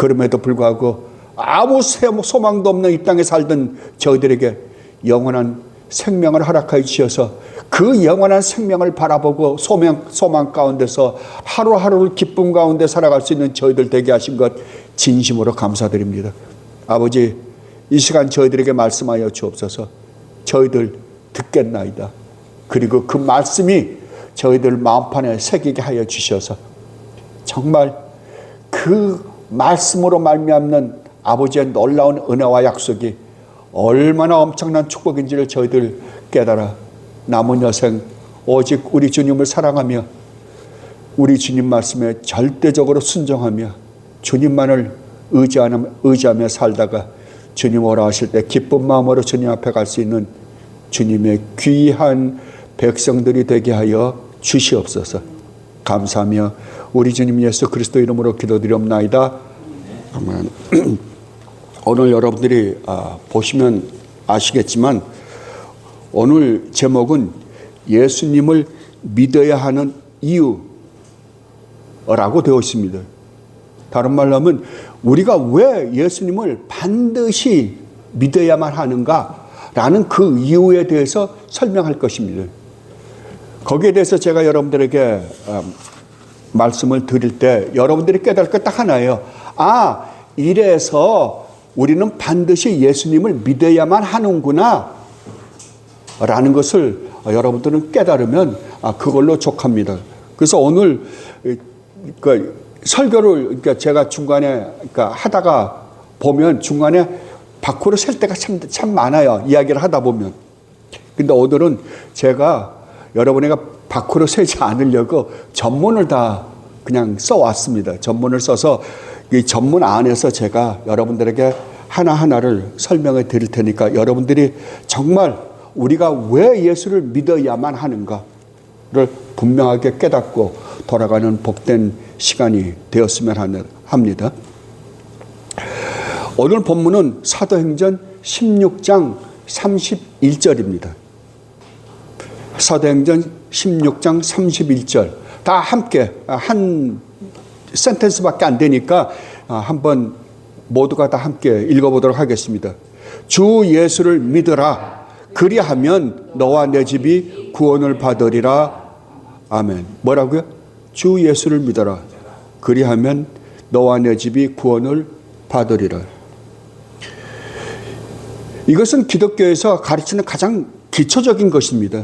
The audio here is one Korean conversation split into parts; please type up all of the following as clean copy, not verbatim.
그럼에도 불구하고 아무 소망도 없는 이 땅에 살던 저희들에게 영원한 생명을 허락하여 주셔서 그 영원한 생명을 바라보고 소망 가운데서 하루하루를 기쁨 가운데 살아갈 수 있는 저희들 되게 하신 것 진심으로 감사드립니다. 아버지, 이 시간 저희들에게 말씀하여 주옵소서. 저희들 듣겠나이다. 그리고 그 말씀이 저희들 마음판에 새기게 하여 주셔서 정말 그 말씀으로 말미암는 아버지의 놀라운 은혜와 약속이 얼마나 엄청난 축복인지를 저희들 깨달아 남은 여생 오직 우리 주님을 사랑하며 우리 주님 말씀에 절대적으로 순종하며 주님만을 의지하며 살다가 주님 오라 하실 때 기쁜 마음으로 주님 앞에 갈 수 있는 주님의 귀한 백성들이 되게 하여 주시옵소서. 감사하며 우리 주님 예수 그리스도 이름으로 기도드리옵나이다. 아멘. 오늘 여러분들이 보시면 아시겠지만 오늘 제목은 예수님을 믿어야 하는 이유라고 되어 있습니다. 다른 말로 하면 우리가 왜 예수님을 반드시 믿어야만 하는가라는 그 이유에 대해서 설명할 것입니다. 거기에 대해서 제가 여러분들에게 말씀을 드릴 때 여러분들이 깨달을 것 딱 하나예요. 이래서 우리는 반드시 예수님을 믿어야만 하는구나 라는 것을 여러분들은 깨달으면 그걸로 족합니다. 그래서 오늘 설교를 제가 중간에 하다가 보면 중간에 밖으로 셀 때가 참 많아요. 이야기를 하다 보면. 근데 오늘은 제가 여러분에게 밖으로 세지 않으려고 전문을 다 그냥 써왔습니다. 전문을 써서 이 전문 안에서 제가 여러분들에게 하나하나를 설명해 드릴 테니까 여러분들이 정말 우리가 왜 예수를 믿어야만 하는가를 분명하게 깨닫고 돌아가는 복된 시간이 되었으면 합니다. 오늘 본문은 사도행전 16장 31절입니다. 사도행전 16장 31절 다 함께 한 센텐스밖에 안 되니까 한번 모두가 다 함께 읽어보도록 하겠습니다. 주 예수를 믿으라. 그리하면 너와 내 집이 구원을 받으리라. 아멘. 뭐라고요? 주 예수를 믿어라. 그리하면 너와 내 집이 구원을 받으리라. 이것은 기독교에서 가르치는 가장 기초적인 것입니다.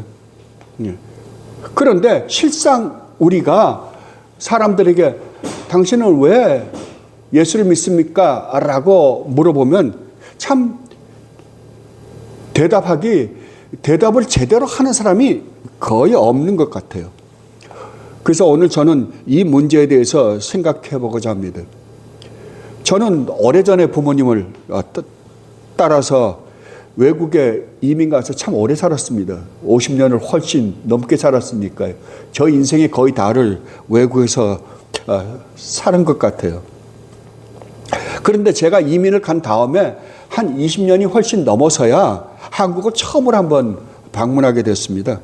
그런데 실상 우리가 사람들에게 당신은 왜 예수를 믿습니까? 라고 물어보면 참 대답을 제대로 하는 사람이 거의 없는 것 같아요. 그래서 오늘 저는 이 문제에 대해서 생각해 보고자 합니다. 저는 오래전에 부모님을 따라서 외국에 이민 가서 참 오래 살았습니다. 50년을 훨씬 넘게 살았으니까요. 저 인생의 거의 다를 외국에서 사는 것 같아요. 그런데 제가 이민을 간 다음에 한 20년이 훨씬 넘어서야 한국을 처음으로 한번 방문하게 됐습니다.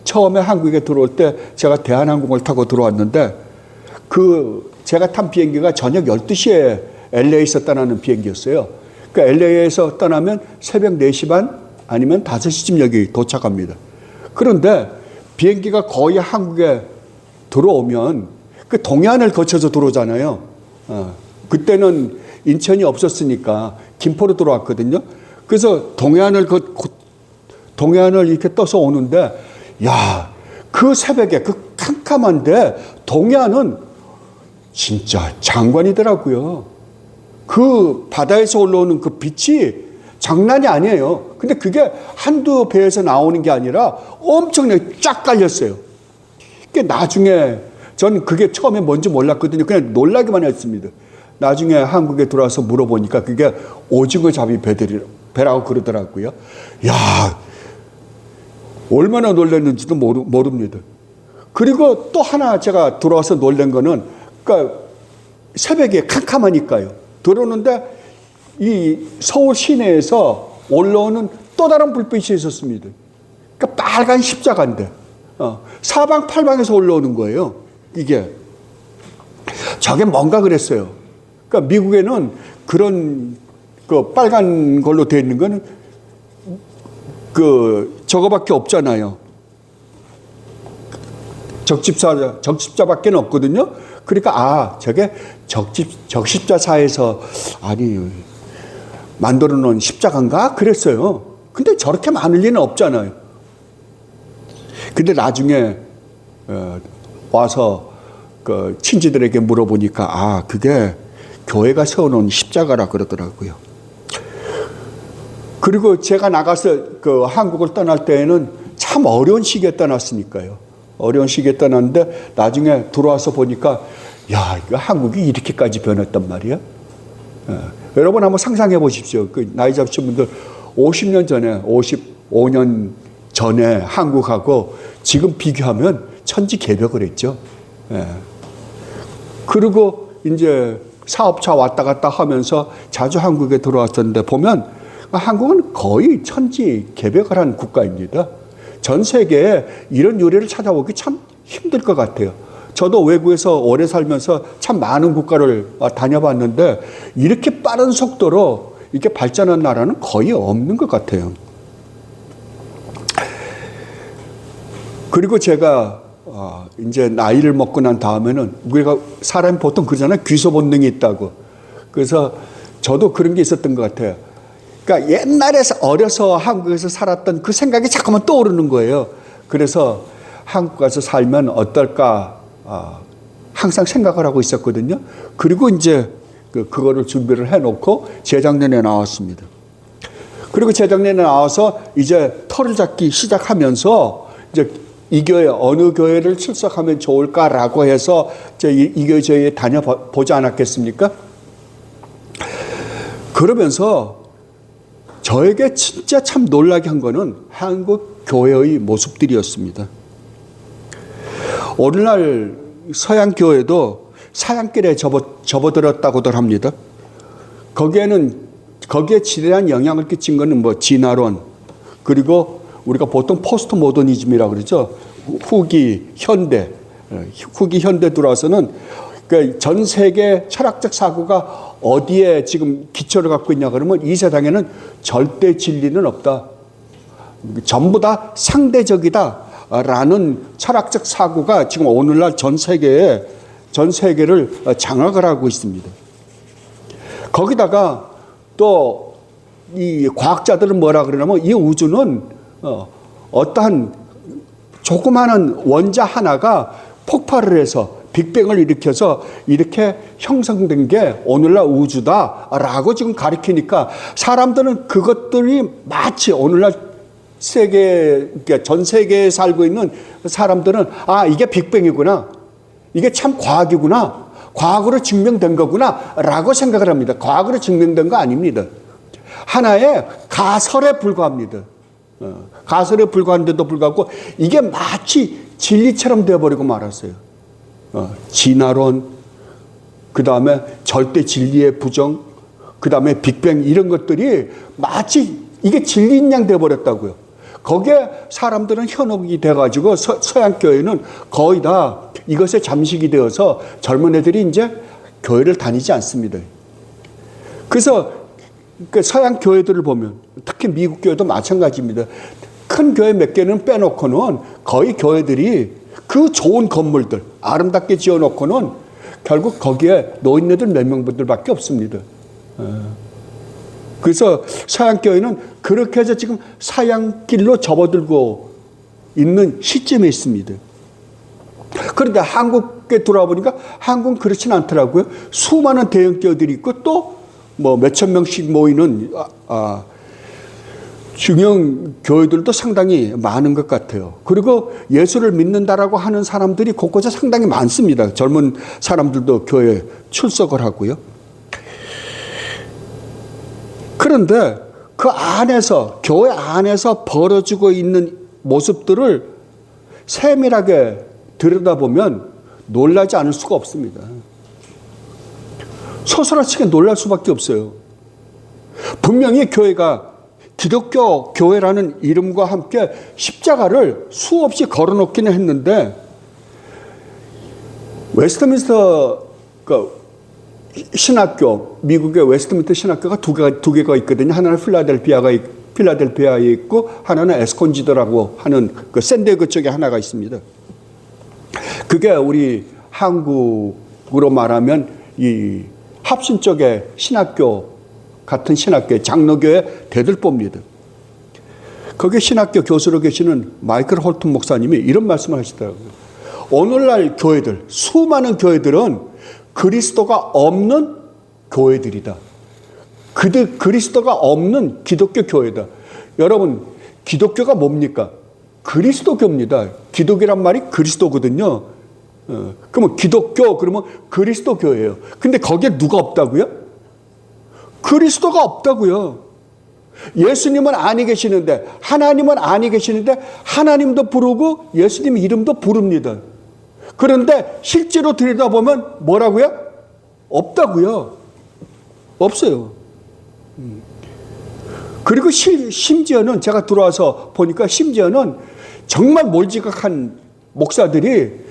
처음에 한국에 들어올 때 제가 대한항공을 타고 들어왔는데 제가 탄 비행기가 저녁 12시에 LA에서 떠나는 비행기였어요. LA에서 떠나면 새벽 4시 반 아니면 5시쯤 여기 도착합니다. 그런데 비행기가 거의 한국에 들어오면 그 동해안을 거쳐서 들어오잖아요. 그때는 인천이 없었으니까 김포로 들어왔거든요. 그래서 동해안을 이렇게 떠서 오는데, 그 새벽에 그 캄캄한데 동해안은 진짜 장관이더라고요. 그 바다에서 올라오는 그 빛이 장난이 아니에요. 근데 그게 한두 배에서 나오는 게 아니라 엄청나게 쫙 깔렸어요. 나중에 전 그게 처음에 뭔지 몰랐거든요. 그냥 놀라기만 했습니다. 나중에 한국에 들어와서 물어보니까 그게 오징어 잡이 배라고 그러더라고요. 얼마나 놀랐는지도 모릅니다. 그리고 또 하나 제가 들어와서 놀란 거는, 새벽에 캄캄하니까요. 들어오는데 이 서울 시내에서 올라오는 또 다른 불빛이 있었습니다. 빨간 십자가인데 사방팔방에서 올라오는 거예요. 이게 저게 뭔가 그랬어요. 그러니까 미국에는 그런 그 빨간 걸로 되어 있는 거는 그 저거밖에 없잖아요. 적십자밖에 없거든요. 그러니까 저게 적십자사에서 만들어 놓은 십자가인가 그랬어요. 근데 저렇게 많을 리는 없잖아요. 근데 나중에 와서 그 친지들에게 물어보니까 그게 교회가 세워놓은 십자가라 그러더라고요. 그리고 제가 나가서 그 한국을 떠날 때에는 참 어려운 시기에 떠났으니까요. 어려운 시기에 떠났는데 나중에 들어와서 보니까 이거 한국이 이렇게까지 변했단 말이야. 여러분 한번 상상해 보십시오. 그 나이 잡으신 분들 50년 전에 55년 전에 한국하고 지금 비교하면 천지개벽을 했죠. 그리고 이제 사업차 왔다 갔다 하면서 자주 한국에 들어왔었는데 보면 한국은 거의 천지개벽을 한 국가입니다. 전 세계에 이런 유래를 찾아보기 참 힘들 것 같아요. 저도 외국에서 오래 살면서 참 많은 국가를 다녀봤는데 이렇게 빠른 속도로 이렇게 발전한 나라는 거의 없는 것 같아요. 그리고 제가 이제 나이를 먹고 난 다음에는 우리가 사람이 보통 그러잖아요. 귀소 본능이 있다고. 그래서 저도 그런 게 있었던 것 같아요. 그러니까 옛날에 어려서 한국에서 살았던 그 생각이 자꾸만 떠오르는 거예요. 그래서 한국 가서 살면 어떨까 항상 생각을 하고 있었거든요. 그리고 이제 그거를 준비를 해놓고 재작년에 나왔습니다. 그리고 재작년에 나와서 이제 터를 잡기 시작하면서 이제 이 교회 어느 교회를 출석하면 좋을까라고 해서 이 교회 저희에 다녀보지 않았겠습니까? 그러면서 저에게 진짜 참 놀라게 한 거는 한국 교회의 모습들이었습니다. 오늘날 서양 교회도 사양길에 접어들었다고들 합니다. 거기에 지대한 영향을 끼친 거는 진화론, 그리고 우리가 보통 포스트 모더니즘이라고 그러죠. 후기 현대 들어와서는 전 세계 철학적 사고가 어디에 지금 기초를 갖고 있냐 그러면 이 세상에는 절대 진리는 없다. 전부 다 상대적이다. 라는 철학적 사고가 지금 오늘날 전 세계를 장악을 하고 있습니다. 거기다가 또 이 과학자들은 뭐라 그러냐면 이 우주는 어떠한 조그마한 원자 하나가 폭발을 해서 빅뱅을 일으켜서 이렇게 형성된 게 오늘날 우주다라고 지금 가리키니까 사람들은 그것들이 마치 오늘날 전 세계에 살고 있는 사람들은 이게 빅뱅이구나. 이게 참 과학이구나. 과학으로 증명된 거구나. 라고 생각을 합니다. 과학으로 증명된 거 아닙니다. 하나의 가설에 불과합니다. 가설에 불과한데도 불구하고 이게 마치 진리처럼 되어버리고 말았어요. 진화론, 그 다음에 절대 진리의 부정, 그 다음에 빅뱅 이런 것들이 마치 이게 진리인 양 되어버렸다고요. 거기에 사람들은 현혹이 돼가지고 서양 교회는 거의 다 이것에 잠식이 되어서 젊은 애들이 이제 교회를 다니지 않습니다. 그래서 서양 교회들을 보면 특히 미국 교회도 마찬가지입니다. 큰 교회 몇 개는 빼놓고는 거의 교회들이 그 좋은 건물들 아름답게 지어놓고는 결국 거기에 노인네들 몇 명분들밖에 없습니다. 그래서 서양 교회는 그렇게 해서 지금 사양길로 접어들고 있는 시점에 있습니다. 그런데 한국에 돌아와 보니까 한국은 그렇지는 않더라고요. 수많은 대형 교회들이 있고 또 몇천 명씩 모이는 중형 교회들도 상당히 많은 것 같아요. 그리고 예수를 믿는다라고 하는 사람들이 곳곳에 상당히 많습니다. 젊은 사람들도 교회에 출석을 하고요. 그런데 그 안에서 교회 안에서 벌어지고 있는 모습들을 세밀하게 들여다보면 놀라지 않을 수가 없습니다. 소스라치게 놀랄 수밖에 없어요. 분명히 교회가 기독교 교회라는 이름과 함께 십자가를 수없이 걸어놓기는 했는데 웨스트민스터 그 신학교, 미국의 웨스트민스터 신학교가 두 개가 있거든요. 하나는 필라델피아에 있고 하나는 에스콘지드라고 하는 그 샌디에고 쪽에 하나가 있습니다. 그게 우리 한국으로 말하면 이 합신 쪽의 신학교 같은 신학교의 장로교의 대들보입니다. 거기 신학교 교수로 계시는 마이클 홀튼 목사님이 이런 말씀을 하시더라고요. 오늘날 교회들, 수많은 교회들은 그리스도가 없는 교회들이다. 그리스도가 없는 기독교 교회다. 여러분, 기독교가 뭡니까? 그리스도교입니다. 기독이란 말이 그리스도거든요. 그러면 기독교, 그러면 그리스도 교회예요. 근데 거기에 누가 없다고요? 그리스도가 없다고요. 예수님은 아니 계시는데, 하나님은 아니 계시는데, 하나님도 부르고 예수님 이름도 부릅니다. 그런데 실제로 들여다보면 뭐라고요? 없다고요. 없어요. 그리고 심지어는 제가 들어와서 보니까 심지어는 정말 몰지각한 목사들이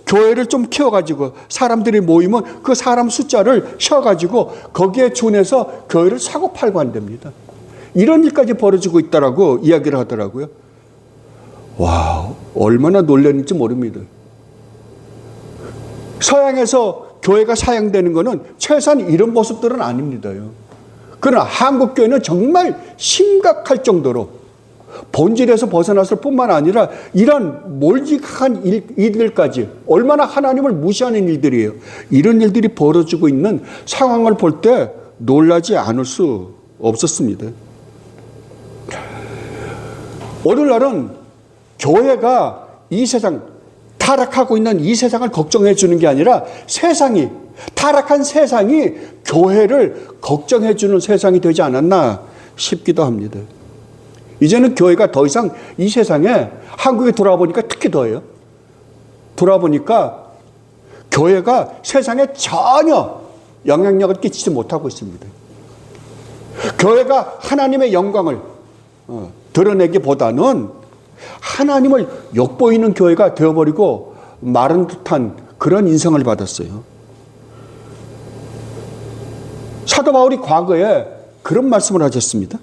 교회를 좀 키워가지고 사람들이 모이면 그 사람 숫자를 쉬어가지고 거기에 준해서 교회를 사고 팔고 한답니다. 이런 일까지 벌어지고 있다라고 이야기를 하더라고요. 와, 얼마나 놀랐는지 모릅니다. 서양에서 교회가 사양되는 것은 최소한 이런 모습들은 아닙니다요. 그러나 한국 교회는 정말 심각할 정도로 본질에서 벗어났을 뿐만 아니라 이런 몰직한 일들까지 얼마나 하나님을 무시하는 일들이에요. 이런 일들이 벌어지고 있는 상황을 볼 때 놀라지 않을 수 없었습니다. 오늘날은 교회가 이 세상 타락하고 있는 이 세상을 걱정해 주는 게 아니라 타락한 세상이 교회를 걱정해 주는 세상이 되지 않았나 싶기도 합니다. 이제는 교회가 더 이상 이 세상에 한국에 돌아보니까 특히 더해요. 돌아보니까 교회가 세상에 전혀 영향력을 끼치지 못하고 있습니다. 교회가 하나님의 영광을 드러내기보다는 하나님을 엿보이는 교회가 되어버리고 마른 듯한 그런 인상을 받았어요. 사도 바울이 과거에 그런 말씀을 하셨습니다.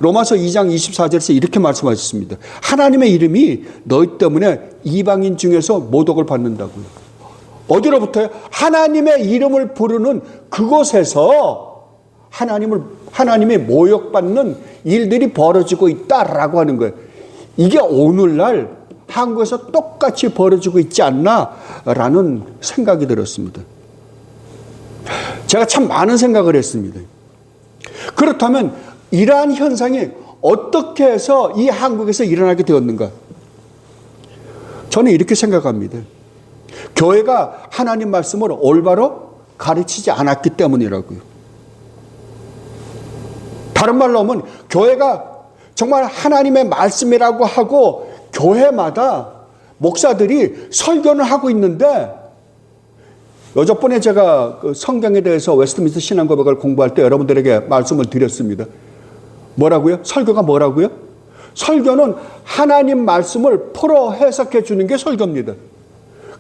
로마서 2장 24절에서 이렇게 말씀하셨습니다. 하나님의 이름이 너희 때문에 이방인 중에서 모독을 받는다고요. 어디로부터요? 하나님의 이름을 부르는 그곳에서 하나님이 모욕받는 일들이 벌어지고 있다라고 하는 거예요. 이게 오늘날 한국에서 똑같이 벌어지고 있지 않나라는 생각이 들었습니다. 제가 참 많은 생각을 했습니다. 그렇다면 이러한 현상이 어떻게 해서 이 한국에서 일어나게 되었는가? 저는 이렇게 생각합니다. 교회가 하나님 말씀을 올바로 가르치지 않았기 때문이라고요. 다른 말로 하면 교회가 정말 하나님의 말씀이라고 하고 교회마다 목사들이 설교를 하고 있는데 여전번에 제가 그 성경에 대해서 웨스트민스터 신앙고백을 공부할 때 여러분들에게 말씀을 드렸습니다. 뭐라고요? 설교가 뭐라고요? 설교는 하나님 말씀을 풀어 해석해 주는 게 설교입니다.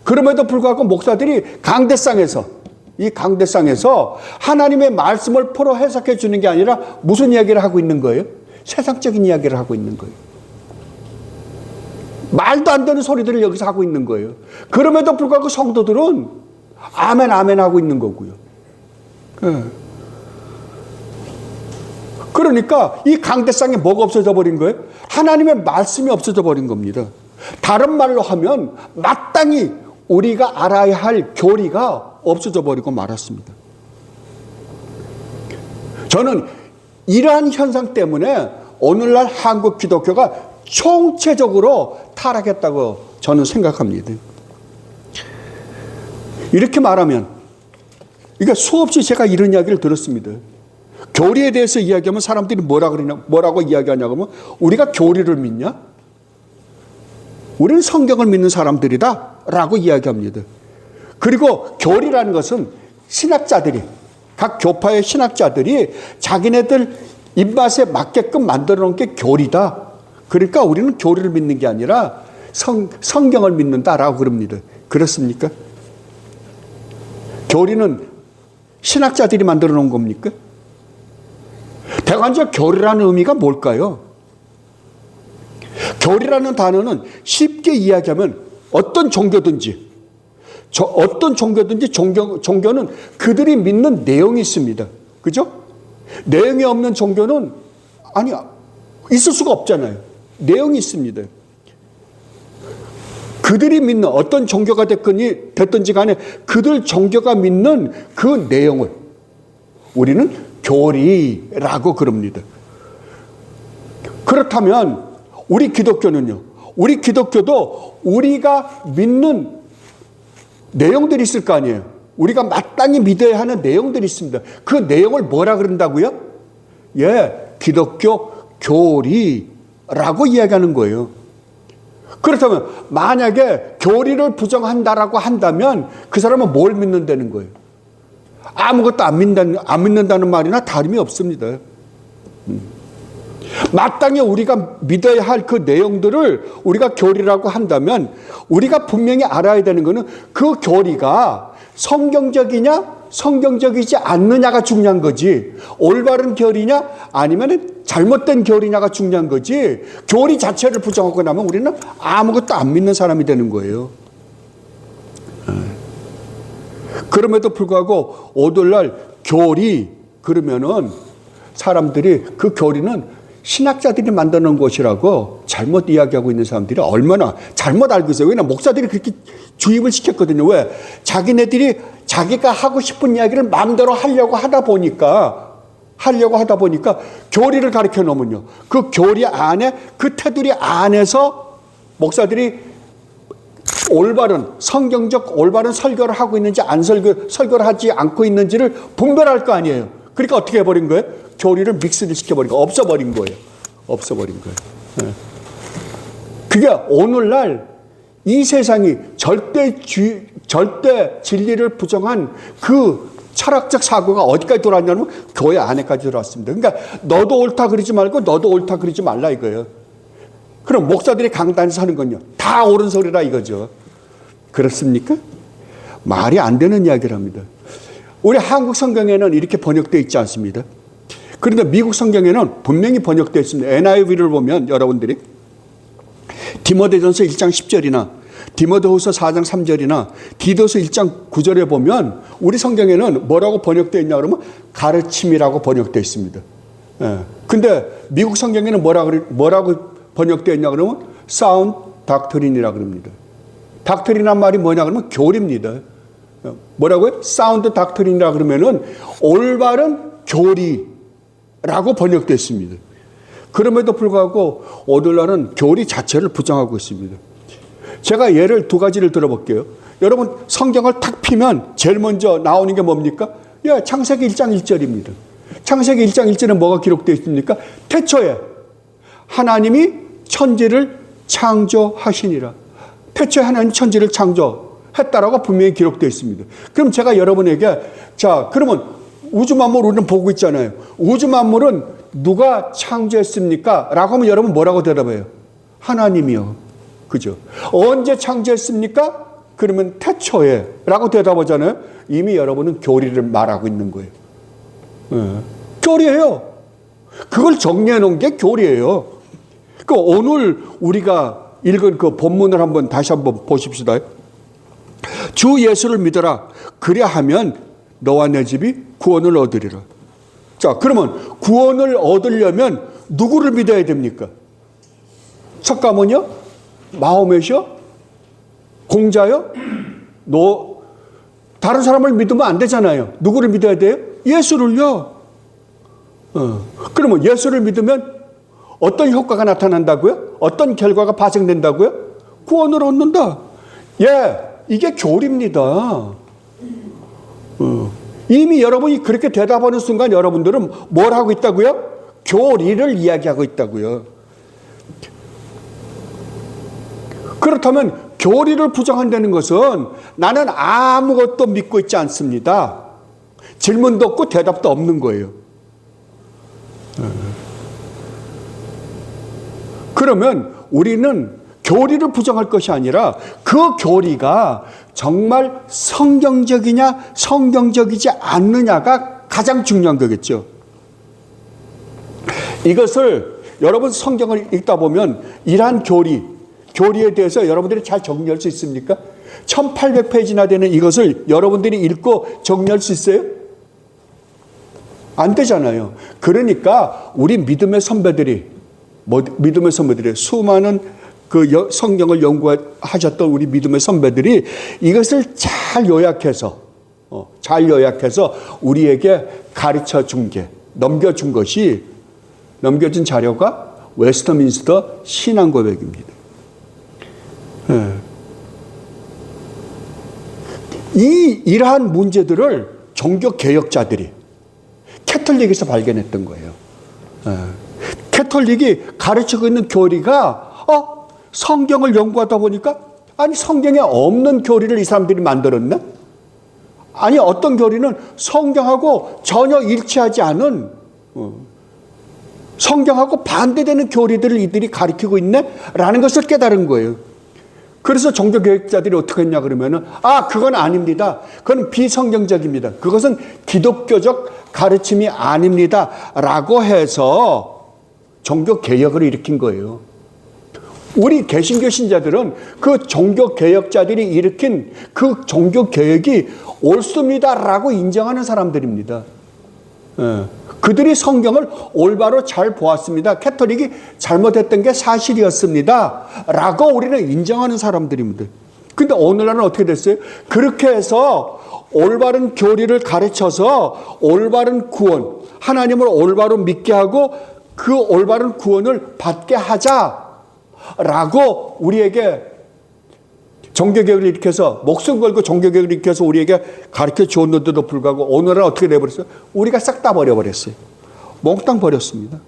그럼에도 불구하고 목사들이 강대상에서 하나님의 말씀을 풀어 해석해 주는 게 아니라 무슨 이야기를 하고 있는 거예요? 세상적인 이야기를 하고 있는 거예요. 말도 안 되는 소리들을 여기서 하고 있는 거예요. 그럼에도 불구하고 성도들은 아멘 아멘 하고 있는 거고요. 그러니까 이 강대상에 뭐가 없어져 버린 거예요? 하나님의 말씀이 없어져 버린 겁니다. 다른 말로 하면 마땅히 우리가 알아야 할 교리가 없어져 버리고 말았습니다. 저는 이러한 현상 때문에 오늘날 한국 기독교가 총체적으로 타락했다고 저는 생각합니다. 이렇게 말하면, 그러니까 수없이 제가 이런 이야기를 들었습니다. 교리에 대해서 이야기하면 사람들이 뭐라고 이야기하냐고 하면, 우리가 교리를 믿냐? 우리는 성경을 믿는 사람들이다 라고 이야기합니다. 그리고 교리라는 것은 각 교파의 신학자들이 자기네들 입맛에 맞게끔 만들어 놓은 게 교리다. 그러니까 우리는 교리를 믿는 게 아니라 성경을 믿는다라고 그럽니다. 그렇습니까? 교리는 신학자들이 만들어 놓은 겁니까? 대관절 교리라는 의미가 뭘까요? 교리라는 단어는 쉽게 이야기하면 어떤 종교든지 종교는 그들이 믿는 내용이 있습니다. 그죠? 내용이 없는 종교는 있을 수가 없잖아요. 내용이 있습니다. 그들이 믿는 어떤 종교가 됐든지 간에 그들 종교가 믿는 그 내용을 우리는 교리라고 그럽니다. 그렇다면 우리 기독교는요. 우리 기독교도 우리가 믿는 내용들이 있을 거 아니에요. 우리가 마땅히 믿어야 하는 내용들이 있습니다. 그 내용을 뭐라 그런다고요? 기독교 교리라고 이야기하는 거예요. 그렇다면 만약에 교리를 부정한다라고 한다면 그 사람은 뭘 믿는다는 거예요? 아무것도 안 믿는다는 말이나 다름이 없습니다. 마땅히 우리가 믿어야 할 그 내용들을 우리가 교리라고 한다면 우리가 분명히 알아야 되는 것은 그 교리가 성경적이냐 성경적이지 않느냐가 중요한 거지, 올바른 교리냐 아니면 잘못된 교리냐가 중요한 거지, 교리 자체를 부정하고 나면 우리는 아무것도 안 믿는 사람이 되는 거예요. 그럼에도 불구하고 오늘날 교리 그러면은 사람들이 그 교리는 신학자들이 만드는 것이라고 잘못 이야기하고 있는 사람들이 얼마나 잘못 알고 있어요. 왜냐하면 목사들이 그렇게 주입을 시켰거든요. 왜? 자기네들이 자기가 하고 싶은 이야기를 마음대로 하려고 하다 보니까 교리를 가르쳐 놓으면요, 그 교리 안에, 그 테두리 안에서 목사들이 올바른 성경적 올바른 설교를 하고 있는지 설교를 하지 않고 있는지를 분별할 거 아니에요. 그러니까 어떻게 해버린 거예요? 교리를 믹스를 시켜버린 거, 없어버린 거예요. 그게 오늘날 이 세상이 절대 진리를 부정한 그 철학적 사고가 어디까지 돌아왔냐면 교회 안에까지 들어왔습니다. 그러니까 너도 옳다 그러지 말고 너도 옳다 그러지 말라 이거예요. 그럼 목사들이 강단에서 하는 건요, 다 옳은 소리라 이거죠. 그렇습니까? 말이 안 되는 이야기를 합니다. 우리 한국 성경에는 이렇게 번역되어 있지 않습니다. 그런데 미국 성경에는 분명히 번역되어 있습니다. NIV를 보면 여러분들이 디모데전서 1장 10절이나 디모데후서 4장 3절이나 디도서 1장 9절에 보면 우리 성경에는 뭐라고 번역되어 있냐 그러면 가르침이라고 번역되어 있습니다. 근데 미국 성경에는 뭐라고 번역되어 있냐 그러면 sound doctrine이라고 그럽니다. 닥트린이란 말이 뭐냐 그러면 교리입니다. 뭐라고요? 사운드 닥트린이라 그러면은 올바른 교리라고 번역되어 있습니다. 그럼에도 불구하고 오늘날은 교리 자체를 부정하고 있습니다. 제가 예를 두 가지를 들어볼게요. 여러분 성경을 탁 피면 제일 먼저 나오는 게 뭡니까? 창세기 1장 1절입니다. 창세기 1장 1절에 뭐가 기록되어 있습니까? 태초에 하나님이 천지를 창조하시니라. 태초에 하나님 천지를 창조했다라고 분명히 기록되어 있습니다. 그럼 제가 여러분에게, 자, 그러면 우주 만물 우리는 보고 있잖아요. 우주 만물은 누가 창조했습니까? 라고 하면 여러분 뭐라고 대답해요? 하나님이요. 그죠? 언제 창조했습니까? 그러면 태초에 라고 대답하잖아요. 이미 여러분은 교리를 말하고 있는 거예요. 교리예요. 그걸 정리해 놓은 게 교리예요. 그 오늘 우리가 읽은 그 본문을 다시 한번 보십시다. 주 예수를 믿어라. 그리하면 너와 내 집이 구원을 얻으리라. 자, 그러면 구원을 얻으려면 누구를 믿어야 됩니까? 잠깐만요. 마호메시요? 공자요? 다른 사람을 믿으면 안 되잖아요. 누구를 믿어야 돼요? 예수를요. 그러면 예수를 믿으면 어떤 효과가 나타난다고요? 어떤 결과가 발생된다고요? 구원을 얻는다. 이게 교리입니다. 이미 여러분이 그렇게 대답하는 순간 여러분들은 뭘 하고 있다고요? 교리를 이야기하고 있다고요. 그렇다면 교리를 부정한다는 것은 나는 아무것도 믿고 있지 않습니다. 질문도 없고 대답도 없는 거예요. 그러면 우리는 교리를 부정할 것이 아니라 그 교리가 정말 성경적이냐 성경적이지 않느냐가 가장 중요한 거겠죠. 이것을 여러분 성경을 읽다 보면 이러한 교리에 대해서 여러분들이 잘 정리할 수 있습니까? 1800페이지나 되는 이것을 여러분들이 읽고 정리할 수 있어요? 안 되잖아요. 그러니까 우리 믿음의 선배들이 수많은 그 성경을 연구하셨던 우리 믿음의 선배들이 이것을 잘 요약해서 우리에게 가르쳐 준 게, 넘겨준 자료가 웨스트민스터 신앙고백입니다. 이러한 문제들을 종교개혁자들이 캐톨릭에서 발견했던 거예요. 캐톨릭이 가르치고 있는 교리가 성경을 연구하다 보니까 아니 성경에 없는 교리를 이 사람들이 만들었네? 아니 어떤 교리는 성경하고 전혀 일치하지 않은 성경하고 반대되는 교리들을 이들이 가르치고 있네? 라는 것을 깨달은 거예요. 그래서 종교개혁자들이 어떻게 했냐 그러면은 그건 아닙니다. 그건 비성경적입니다. 그것은 기독교적 가르침이 아닙니다. 라고 해서 종교개혁을 일으킨 거예요. 우리 개신교 신자들은 그 종교개혁자들이 일으킨 그 종교개혁이 옳습니다라고 인정하는 사람들입니다. 그들이 성경을 올바로 잘 보았습니다. 캐톨릭이 잘못했던 게 사실이었습니다. 라고 우리는 인정하는 사람들입니다. 근데 오늘날은 어떻게 됐어요? 그렇게 해서 올바른 교리를 가르쳐서 올바른 구원, 하나님을 올바로 믿게 하고 그 올바른 구원을 받게 하자라고 우리에게 종교개혁을 일으켜서 목숨 걸고 종교개혁을 일으켜서 우리에게 가르쳐 주었는데도 불구하고 오늘은 어떻게 돼버렸어요? 우리가 싹 다 버려버렸어요. 몽땅 버렸습니다.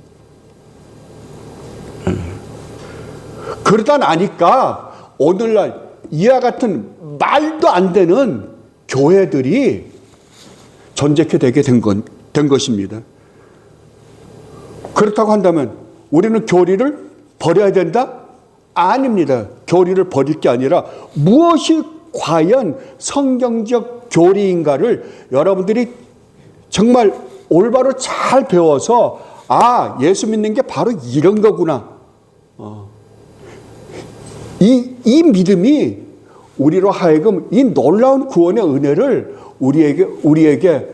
그러다 나니까 오늘날 이와 같은 말도 안 되는 교회들이 존재케 되게 된 것입니다. 그렇다고 한다면 우리는 교리를 버려야 된다? 아닙니다. 교리를 버릴 게 아니라 무엇이 과연 성경적 교리인가를 여러분들이 정말 올바로 잘 배워서 예수 믿는 게 바로 이런 거구나. 이 믿음이 우리로 하여금 이 놀라운 구원의 은혜를 우리에게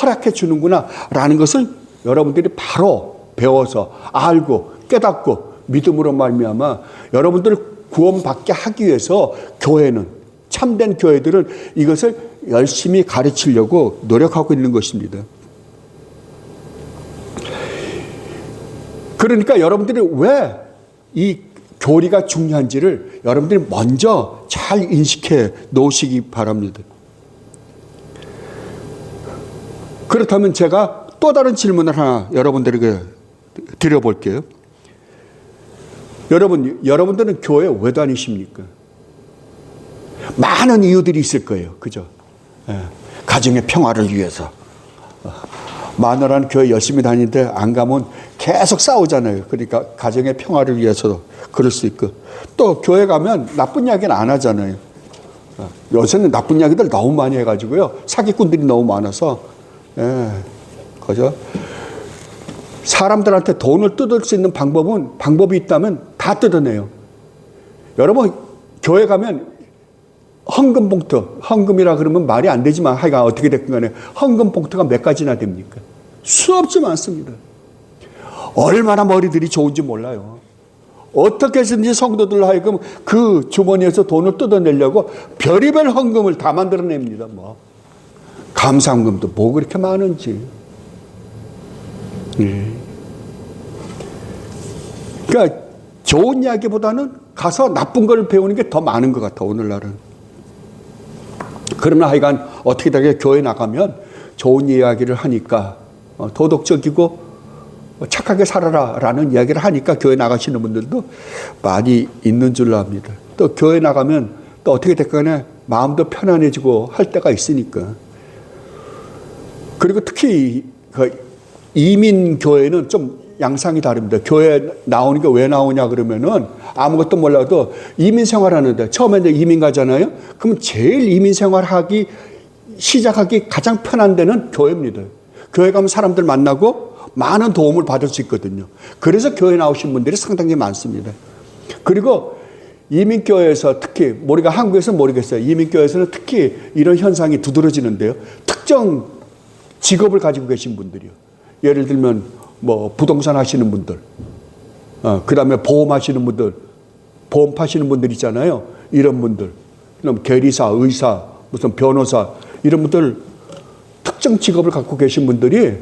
허락해 주는구나 라는 것을 여러분들이 바로 배워서 알고 깨닫고 믿음으로 말미암아 여러분들을 구원받게 하기 위해서 교회는, 참된 교회들은 이것을 열심히 가르치려고 노력하고 있는 것입니다. 그러니까 여러분들이 왜 이 교리가 중요한지를 여러분들이 먼저 잘 인식해 놓으시기 바랍니다. 그렇다면 제가 또 다른 질문을 하나 여러분들에게 드려볼게요. 여러분들은 교회 왜 다니십니까? 많은 이유들이 있을 거예요. 그죠? 가정의 평화를 위해서. 마누라는 교회 열심히 다니는데 안 가면 계속 싸우잖아요. 그러니까 가정의 평화를 위해서 그럴 수 있고. 또 교회 가면 나쁜 이야기는 안 하잖아요. 요새는 나쁜 이야기들 너무 많이 해가지고요. 사기꾼들이 너무 많아서. 그죠? 사람들한테 돈을 뜯을 수 있는 방법이 있다면 다 뜯어내요. 여러분, 교회 가면 헌금 봉투, 헌금이라 그러면 말이 안 되지만 하여간 어떻게 됐든 간에 헌금 봉투가 몇 가지나 됩니까? 수없지 많습니다. 얼마나 머리들이 좋은지 몰라요. 어떻게 해서든지 성도들 하여금 그 주머니에서 돈을 뜯어내려고 별의별 헌금을 다 만들어냅니다. 감사헌금도 뭐 그렇게 많은지. 그러니까 좋은 이야기보다는 가서 나쁜 걸 배우는 게 더 많은 것 같아, 오늘날은. 그러나 하여간 어떻게 되게 교회 나가면 좋은 이야기를 하니까 도덕적이고 착하게 살아라 라는 이야기를 하니까 교회 나가시는 분들도 많이 있는 줄로 압니다. 또 교회 나가면 또 어떻게 될까네 마음도 편안해지고 할 때가 있으니까. 그리고 특히 그 이민 교회는 좀 양상이 다릅니다. 교회 나오는 게 왜 나오냐 그러면은 아무것도 몰라도 이민 생활하는데 처음에 이제 이민 가잖아요. 그럼 제일 이민 생활하기 시작하기 가장 편한 데는 교회입니다. 교회 가면 사람들 만나고 많은 도움을 받을 수 있거든요. 그래서 교회 나오신 분들이 상당히 많습니다. 그리고 이민교회에서 특히 우리가 한국에서는 모르겠어요. 이민교회에서는 특히 이런 현상이 두드러지는데요. 특정 직업을 가지고 계신 분들이요. 예를 들면 뭐 부동산 하시는 분들, 그다음에 보험 하시는 분들, 보험 파시는 분들 있잖아요. 이런 분들, 그럼 계리사, 의사, 무슨 변호사 이런 분들 특정 직업을 갖고 계신 분들이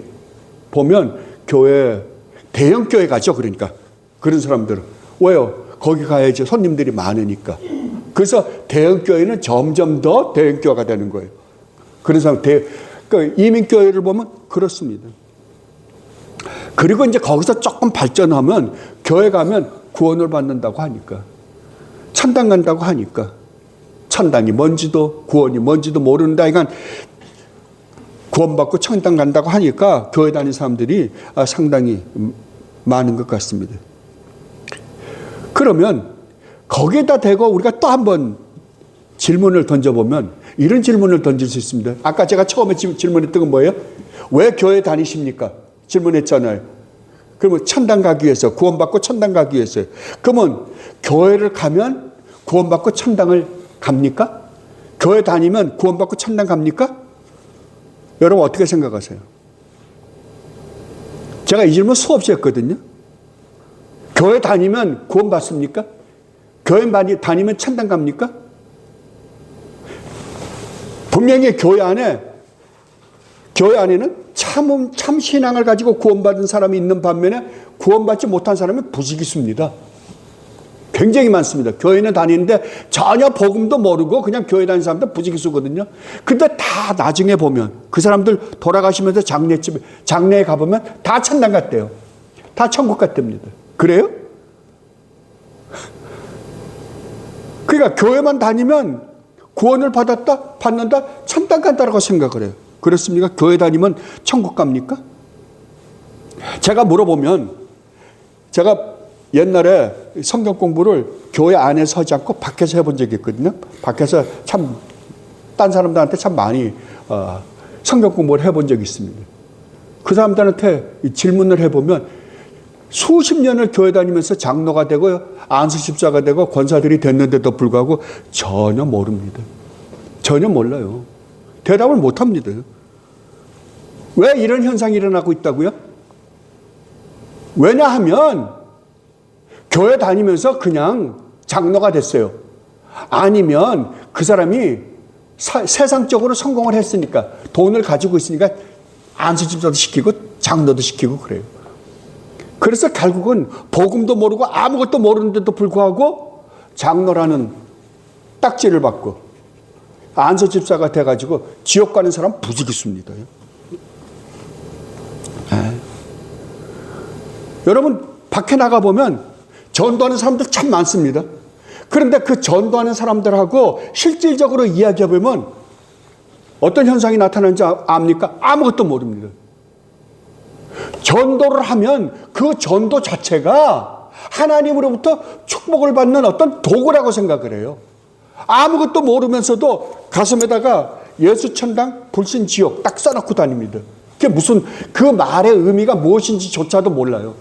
보면 교회 대형 교회 가죠. 그러니까 그런 사람들은 왜요? 거기 가야지 손님들이 많으니까. 그래서 대형 교회는 점점 더 대형 교회가 되는 거예요. 그런 사람 그러니까 이민 교회를 보면 그렇습니다. 그리고 이제 거기서 조금 발전하면 교회 가면 구원을 받는다고 하니까 천당 간다고 하니까 천당이 뭔지도 구원이 뭔지도 모르는데 그러니까 구원받고 천당 간다고 하니까 교회 다니는 사람들이 상당히 많은 것 같습니다. 그러면 거기에다 대고 우리가 또 한번 질문을 던져보면 이런 질문을 던질 수 있습니다. 아까 제가 처음에 질문했던 건 뭐예요? 왜 교회 다니십니까? 질문했잖아요. 그러면 천당 가기 위해서 구원받고 천당 가기 위해서요. 그러면 교회를 가면 구원받고 천당을 갑니까? 교회 다니면 구원받고 천당 갑니까? 여러분 어떻게 생각하세요? 제가 이 질문 수없이 했거든요. 교회 다니면 구원받습니까? 교회 다니면 천당 갑니까? 분명히 교회 안에는 참 신앙을 가지고 구원받은 사람이 있는 반면에 구원받지 못한 사람이 부지기수입니다. 굉장히 많습니다. 교회는 다니는데 전혀 복음도 모르고 그냥 교회 다니는 사람들 부지기수거든요. 근데 다 나중에 보면 그 사람들 돌아가시면서 장례에 가보면 다 천당 갔대요. 다 천국 갔답니다. 그래요? 그러니까 교회만 다니면 구원을 받는다, 천당 간다라고 생각을 해요. 그렇습니까? 교회 다니면 천국 갑니까? 제가 물어보면 제가 옛날에 성경 공부를 교회 안에 서지 않고 밖에서 해본 적이 있거든요. 밖에서 참 딴 사람들한테 참 많이 성경 공부를 해본 적이 있습니다. 그 사람들한테 질문을 해보면 수십 년을 교회 다니면서 장로가 되고 안수 집사가 되고 권사들이 됐는데도 불구하고 전혀 모릅니다. 전혀 몰라요. 대답을 못합니다. 왜 이런 현상이 일어나고 있다고요? 왜냐하면 교회 다니면서 그냥 장로가 됐어요. 아니면 그 사람이 세상적으로 성공을 했으니까 돈을 가지고 있으니까 안수 집사도 시키고 장로도 시키고 그래요. 그래서 결국은 복음도 모르고 아무것도 모르는데도 불구하고 장로라는 딱지를 받고 안수 집사가 돼가지고 지옥 가는 사람 부지기수입니다. 여러분 밖에 나가보면 전도하는 사람들 참 많습니다. 그런데 그 전도하는 사람들하고 실질적으로 이야기해보면 어떤 현상이 나타나는지 압니까? 아무것도 모릅니다. 전도를 하면 그 전도 자체가 하나님으로부터 축복을 받는 어떤 도구라고 생각을 해요. 아무것도 모르면서도 가슴에다가 예수 천당 불신 지옥 딱 써놓고 다닙니다. 그게 무슨 그 말의 의미가 무엇인지조차도 몰라요.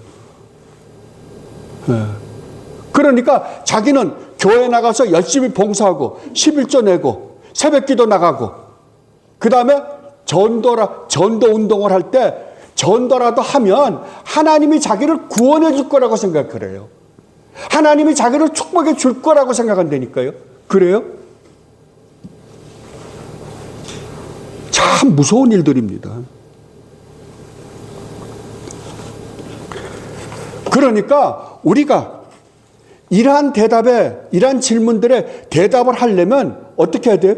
그러니까 자기는 교회 나가서 열심히 봉사하고 11조 내고 새벽기도 나가고 그 다음에 전도 운동을 할 때 전도라도 하면 하나님이 자기를 구원해 줄 거라고 생각을 해요. 하나님이 자기를 축복해 줄 거라고 생각한다니까요. 그래요? 참 무서운 일들입니다. 그러니까 우리가 이러한 질문들에 대답을 하려면 어떻게 해야 돼요?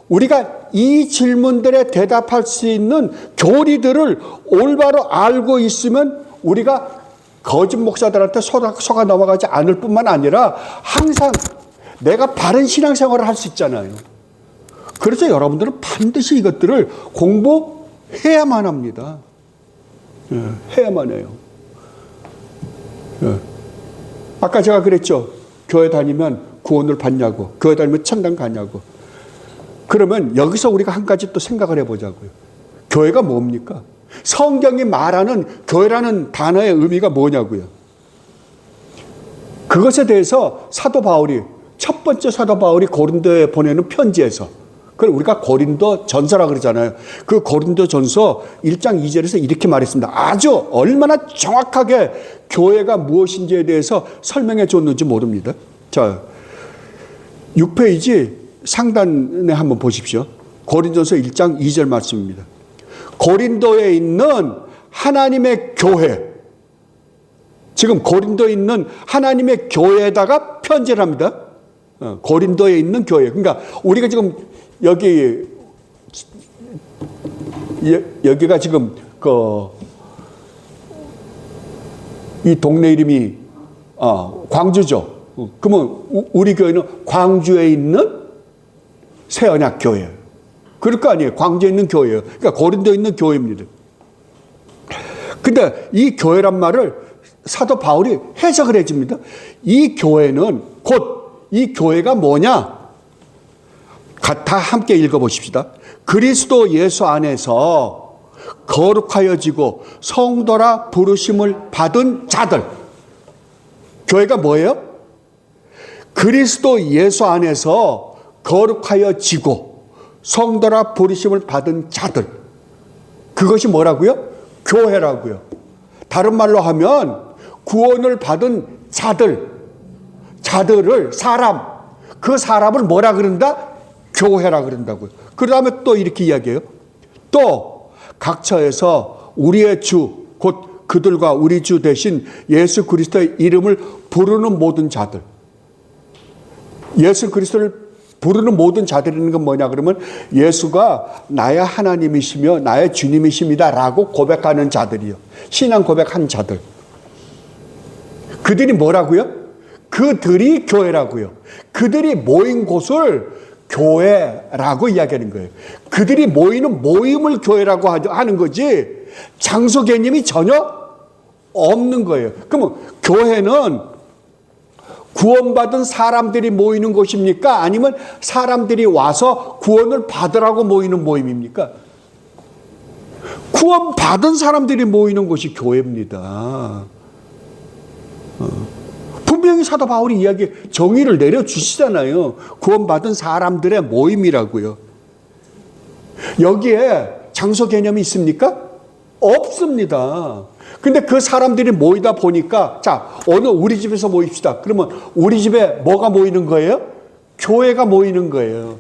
우리가 이 질문들에 대답할 수 있는 교리들을 올바로 알고 있으면 우리가 거짓 목사들한테 속아 넘어가지 않을 뿐만 아니라 항상 내가 바른 신앙생활을 할 수 있잖아요. 그래서 여러분들은 반드시 이것들을 공부해야만 합니다. 해야만 해요. 아까 제가 그랬죠. 교회 다니면 구원을 받냐고. 교회 다니면 천당 가냐고. 그러면 여기서 우리가 한 가지 또 생각을 해보자고요. 교회가 뭡니까? 성경이 말하는 교회라는 단어의 의미가 뭐냐고요. 그것에 대해서 사도 바울이, 첫 번째 사도 바울이 고린도에 보내는 편지에서, 그걸 우리가 고린도 전서라 그러잖아요. 그 고린도 전서 1장 2절에서 이렇게 말했습니다. 아주 얼마나 정확하게 교회가 무엇인지에 대해서 설명해 줬는지 모릅니다. 자, 6페이지 상단에 한번 보십시오. 고린도서 1장 2절 말씀입니다. 고린도에 있는 하나님의 교회, 지금 고린도에 있는 하나님의 교회에다가 편지를 합니다. 고린도에 있는 교회. 그러니까 우리가 지금 여기가 지금 이 동네 이름이 광주죠. 그러면 우리 교회는 광주에 있는 새언약 교회. 그럴 거 아니에요. 광주에 있는 교회예요. 그러니까 고린도에 있는 교회입니다. 근데 이 교회란 말을 사도 바울이 해석을 해줍니다. 이 교회는 곧 이 교회가 뭐냐? 다 함께 읽어보십시다. 그리스도 예수 안에서 거룩하여지고 성도라 부르심을 받은 자들. 교회가 뭐예요? 그리스도 예수 안에서 거룩하여지고 성도라 부르심을 받은 자들. 그것이 뭐라고요? 교회라고요. 다른 말로 하면 구원을 받은 자들을 그 사람을 뭐라 그런다? 교회라 그런다고요. 그 다음에 또 이렇게 이야기해요. 또 각처에서 우리의 주, 곧 그들과 우리 주 대신 예수 그리스도의 이름을 부르는 모든 자들. 예수 그리스도를 부르는 모든 자들이라는 건 뭐냐 그러면 예수가 나의 하나님이시며 나의 주님이십니다라고 고백하는 자들이요. 신앙 고백한 자들. 그들이 뭐라고요? 그들이 교회라고요. 그들이 모인 곳을 교회라고 이야기하는 거예요. 그들이 모이는 모임을 교회라고 하는 거지 장소 개념이 전혀 없는 거예요. 그러면 교회는 구원받은 사람들이 모이는 곳입니까? 아니면 사람들이 와서 구원을 받으라고 모이는 모임입니까? 구원받은 사람들이 모이는 곳이 교회입니다. 분명히 사도 바울이 정의를 내려주시잖아요. 구원받은 사람들의 모임이라고요. 여기에 장소 개념이 있습니까? 없습니다. 근데 그 사람들이 모이다 보니까, 자, 오늘 우리 집에서 모입시다. 그러면 우리 집에 뭐가 모이는 거예요? 교회가 모이는 거예요.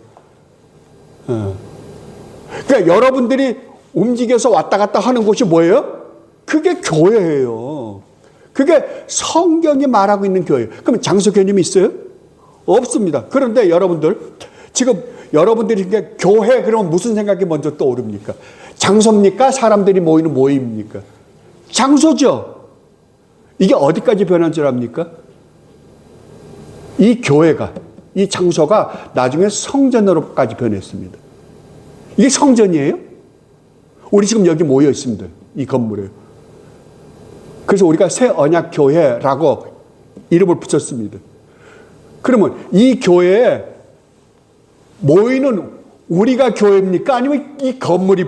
그러니까 여러분들이 움직여서 왔다 갔다 하는 곳이 뭐예요? 그게 교회예요. 그게 성경이 말하고 있는 교회예요. 그러면 장소 개념이 있어요? 없습니다. 그런데 여러분들, 지금 여러분들이 교회 그러면 무슨 생각이 먼저 떠오릅니까? 장소입니까? 사람들이 모이는 모임입니까? 장소죠. 이게 어디까지 변한 줄 압니까? 이 교회가, 이 장소가 나중에 성전으로까지 변했습니다. 이게 성전이에요? 우리 지금 여기 모여 있습니다. 이 건물에. 그래서 우리가 새 언약 교회라고 이름을 붙였습니다. 그러면 이 교회에 모이는 우리가 교회입니까? 아니면 이 건물이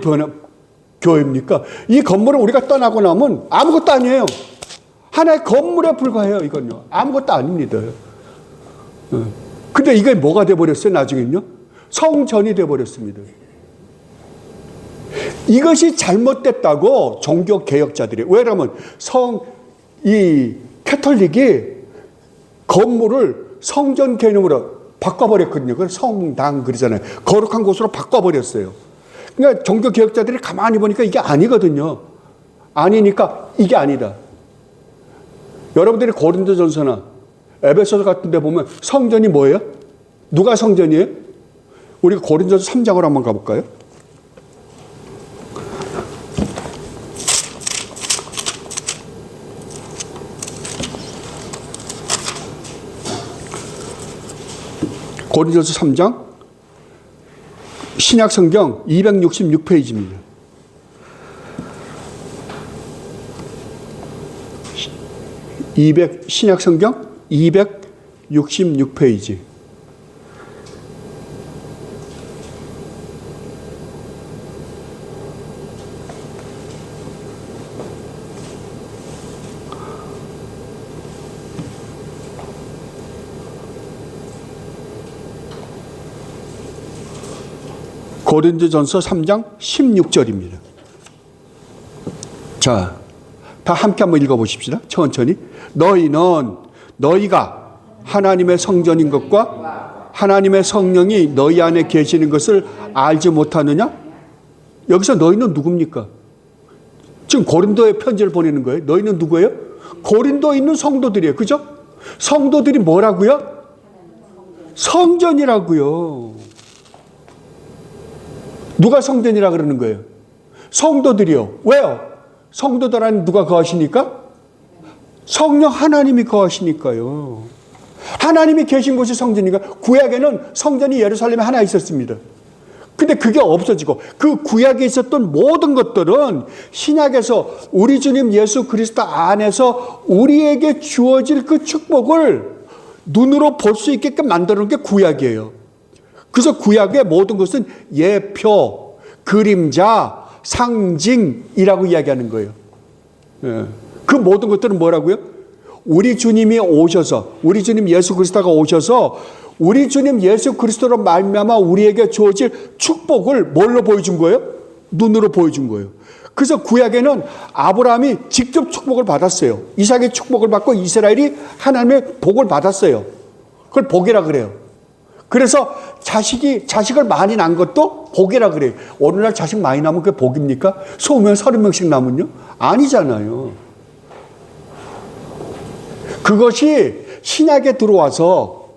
교회입니까? 이 건물을 우리가 떠나고 나면 아무것도 아니에요. 하나의 건물에 불과해요. 이건요. 아무것도 아닙니다. 근데 이게 뭐가 돼버렸어요? 나중엔요? 성전이 돼버렸습니다. 이것이 잘못됐다고 종교 개혁자들이, 왜냐하면 이 캐톨릭이 건물을 성전 개념으로 바꿔버렸거든요. 그걸 성당 그러잖아요. 거룩한 곳으로 바꿔버렸어요. 그러니까 종교 개혁자들이 가만히 보니까 이게 아니거든요. 아니니까 이게 아니다. 여러분들이 고린도전서나 에베소서 같은 데 보면 성전이 뭐예요? 누가 성전이에요? 우리가 고린도전서 3장으로 한번 가볼까요? 고린도서 3장 신약 성경 266페이지입니다. 신약 성경 266페이지. 고린도전서 3장 16절입니다. 자, 다 함께 한번 읽어보십시다. 천천히. 너희가 하나님의 성전인 것과 하나님의 성령이 너희 안에 계시는 것을 알지 못하느냐? 여기서 너희는 누굽니까? 지금 고린도에 편지를 보내는 거예요. 너희는 누구예요? 고린도에 있는 성도들이에요. 그죠? 성도들이 뭐라고요? 성전이라고요. 누가 성전이라 그러는 거예요? 성도들이요. 왜요? 성도들 안에 누가 거하시니까? 성령 하나님이 거하시니까요. 하나님이 계신 곳이 성전이니까. 구약에는 성전이 예루살렘에 하나 있었습니다. 근데 그게 없어지고 그 구약에 있었던 모든 것들은 신약에서 우리 주님 예수 그리스도 안에서 우리에게 주어질 그 축복을 눈으로 볼 수 있게끔 만드는 게 구약이에요. 그래서 구약의 모든 것은 예표, 그림자, 상징이라고 이야기하는 거예요. 그 모든 것들은 뭐라고요? 우리 주님이 오셔서, 우리 주님 예수 그리스도가 오셔서 우리 주님 예수 그리스도로 말미암아 우리에게 주어질 축복을 뭘로 보여준 거예요? 눈으로 보여준 거예요. 그래서 구약에는 아브라함이 직접 축복을 받았어요. 이삭의 축복을 받고 이스라엘이 하나님의 복을 받았어요. 그걸 복이라 그래요. 그래서 자식을 많이 낳은 것도 복이라 그래요. 오늘날 자식 많이 낳으면 그게 복입니까? 소면 30명씩 낳으면요? 아니잖아요. 그것이 신약에 들어와서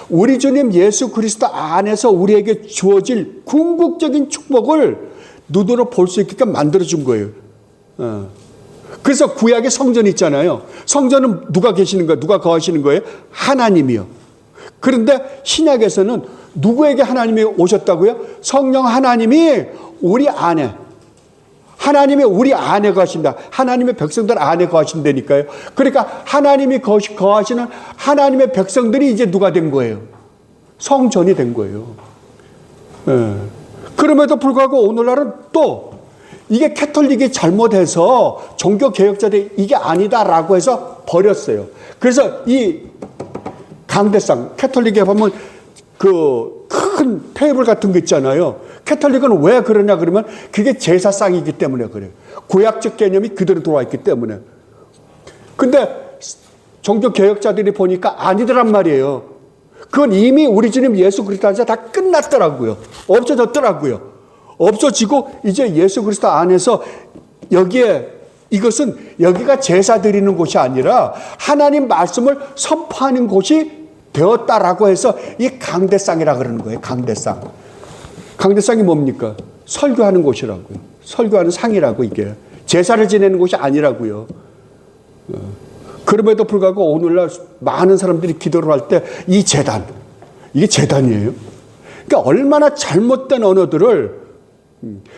우리 주님 예수 그리스도 안에서 우리에게 주어질 궁극적인 축복을 눈으로 볼 수 있게끔 만들어준 거예요. 그래서 구약의 성전이 있잖아요. 성전은 누가 계시는 거예요? 누가 거하시는 거예요? 하나님이요. 그런데 신약에서는 누구에게 하나님이 오셨다고요? 성령 하나님이 우리 안에, 하나님이 우리 안에 거하신다. 하나님의 백성들 안에 거하신다니까요. 그러니까 하나님이 거하시는 하나님의 백성들이 이제 누가 된 거예요? 성전이 된 거예요. 그럼에도 불구하고 오늘날은 또 이게 캐톨릭이 잘못해서 종교개혁자들이 이게 아니다라고 해서 버렸어요. 그래서 이 강대상, 캐톨릭에 보면 그 큰 테이블 같은 거 있잖아요. 캐톨릭은 왜 그러냐 그러면 그게 제사상이기 때문에 그래요. 구약적 개념이 그대로 들어와 있기 때문에. 근데 종교개혁자들이 보니까 아니더란 말이에요. 그건 이미 우리 주님 예수 그리스도 안에서 다 끝났더라고요. 없어졌더라고요. 없어지고 이제 예수 그리스도 안에서 이것은 여기가 제사 드리는 곳이 아니라 하나님 말씀을 선포하는 곳이 되었다라고 해서 이 강대상이라 그러는 거예요. 강대상. 강대상이 뭡니까? 설교하는 곳이라고요. 설교하는 상이라고 이게. 제사를 지내는 곳이 아니라고요. 그럼에도 불구하고 오늘날 많은 사람들이 기도를 할 때 이 제단, 이게 제단이에요. 그러니까 얼마나 잘못된 언어들을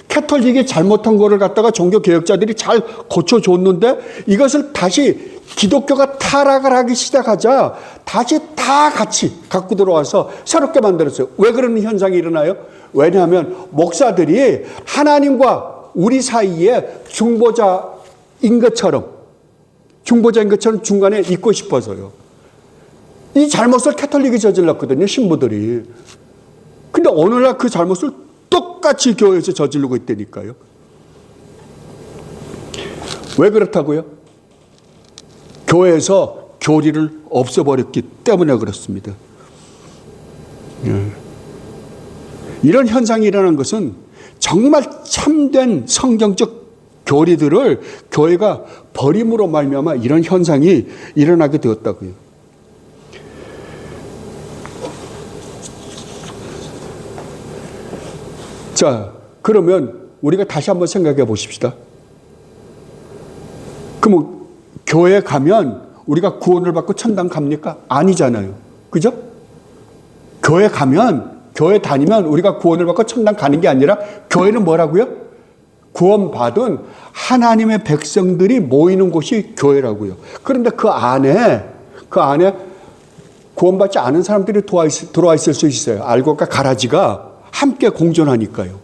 캐톨릭이 잘못한 거를 갖다가 종교개혁자들이 잘 고쳐줬는데 이것을 다시 기독교가 타락을 하기 시작하자 다시 다 같이 갖고 들어와서 새롭게 만들었어요. 왜 그런 현상이 일어나요? 왜냐하면 목사들이 하나님과 우리 사이에 중보자인 것처럼 중간에 있고 싶어서요. 이 잘못을 캐톨릭이 저질렀거든요. 신부들이. 근데 오늘날 그 잘못을 똑같이 교회에서 저지르고 있다니까요. 왜 그렇다고요? 교회에서 교리를 없애버렸기 때문에 그렇습니다. 이런 현상이 일어난 것은 정말 참된 성경적 교리들을 교회가 버림으로 말미암아 이런 현상이 일어나게 되었다고요. 자, 그러면 우리가 다시 한번 생각해 보십시다. 그럼 교회 가면 우리가 구원을 받고 천당 갑니까? 아니잖아요. 그죠? 교회 다니면 우리가 구원을 받고 천당 가는 게 아니라 교회는 뭐라고요? 구원받은 하나님의 백성들이 모이는 곳이 교회라고요. 그런데 그 안에 구원받지 않은 사람들이 들어와 있을 수 있어요. 알곡과 가라지가 함께 공존하니까요.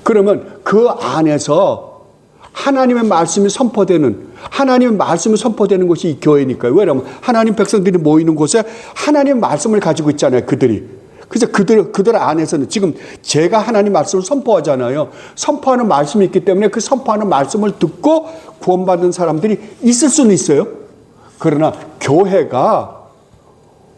그러면 그 안에서 하나님의 말씀이 선포되는 곳이 이 교회니까요. 왜냐하면 하나님 백성들이 모이는 곳에 하나님의 말씀을 가지고 있잖아요. 그들이. 그래서 그들 안에서는 지금 제가 하나님 말씀을 선포하잖아요. 선포하는 말씀이 있기 때문에 그 선포하는 말씀을 듣고 구원받는 사람들이 있을 수는 있어요. 그러나 교회가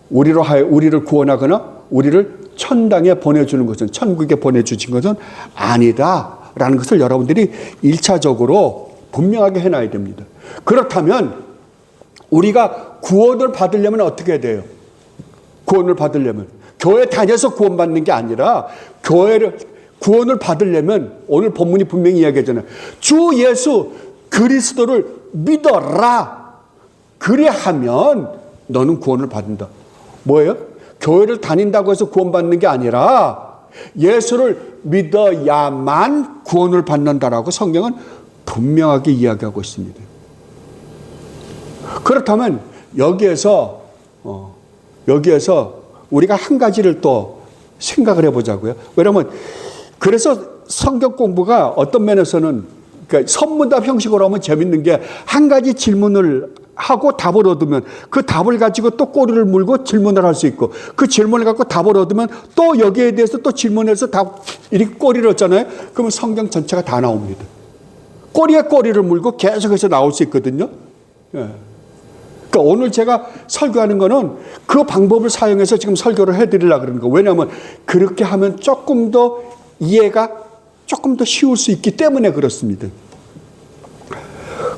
우리를 구원하거나 우리를 천당에 보내주는 것은, 천국에 보내주신 것은 아니다라는 것을 여러분들이 1차적으로 분명하게 해놔야 됩니다. 그렇다면 우리가 구원을 받으려면 어떻게 해야 돼요? 구원을 받으려면 교회 다녀서 구원받는 게 아니라 구원을 받으려면 오늘 본문이 분명히 이야기하잖아요. 주 예수 그리스도를 믿어라. 그리하면 너는 구원을 받는다. 뭐예요? 교회를 다닌다고 해서 구원받는 게 아니라 예수를 믿어야만 구원을 받는다라고 성경은 분명하게 이야기하고 있습니다. 그렇다면 여기에서 우리가 한 가지를 또 생각을 해보자고요. 왜냐하면 그래서 성경 공부가 어떤 면에서는 그러니까 선문답 형식으로 하면 재밌는 게 한 가지 질문을 하고 답을 얻으면 그 답을 가지고 또 꼬리를 물고 질문을 할 수 있고 그 질문을 갖고 답을 얻으면 또 여기에 대해서 또 질문해서 이렇게 꼬리를 얻잖아요. 그러면 성경 전체가 다 나옵니다. 꼬리에 꼬리를 물고 계속해서 나올 수 있거든요. 예. 그러니까 오늘 제가 설교하는 거는 그 방법을 사용해서 지금 설교를 해드리려고 그러는 거예요. 왜냐하면 그렇게 하면 조금 더 이해가 조금 더 쉬울 수 있기 때문에 그렇습니다.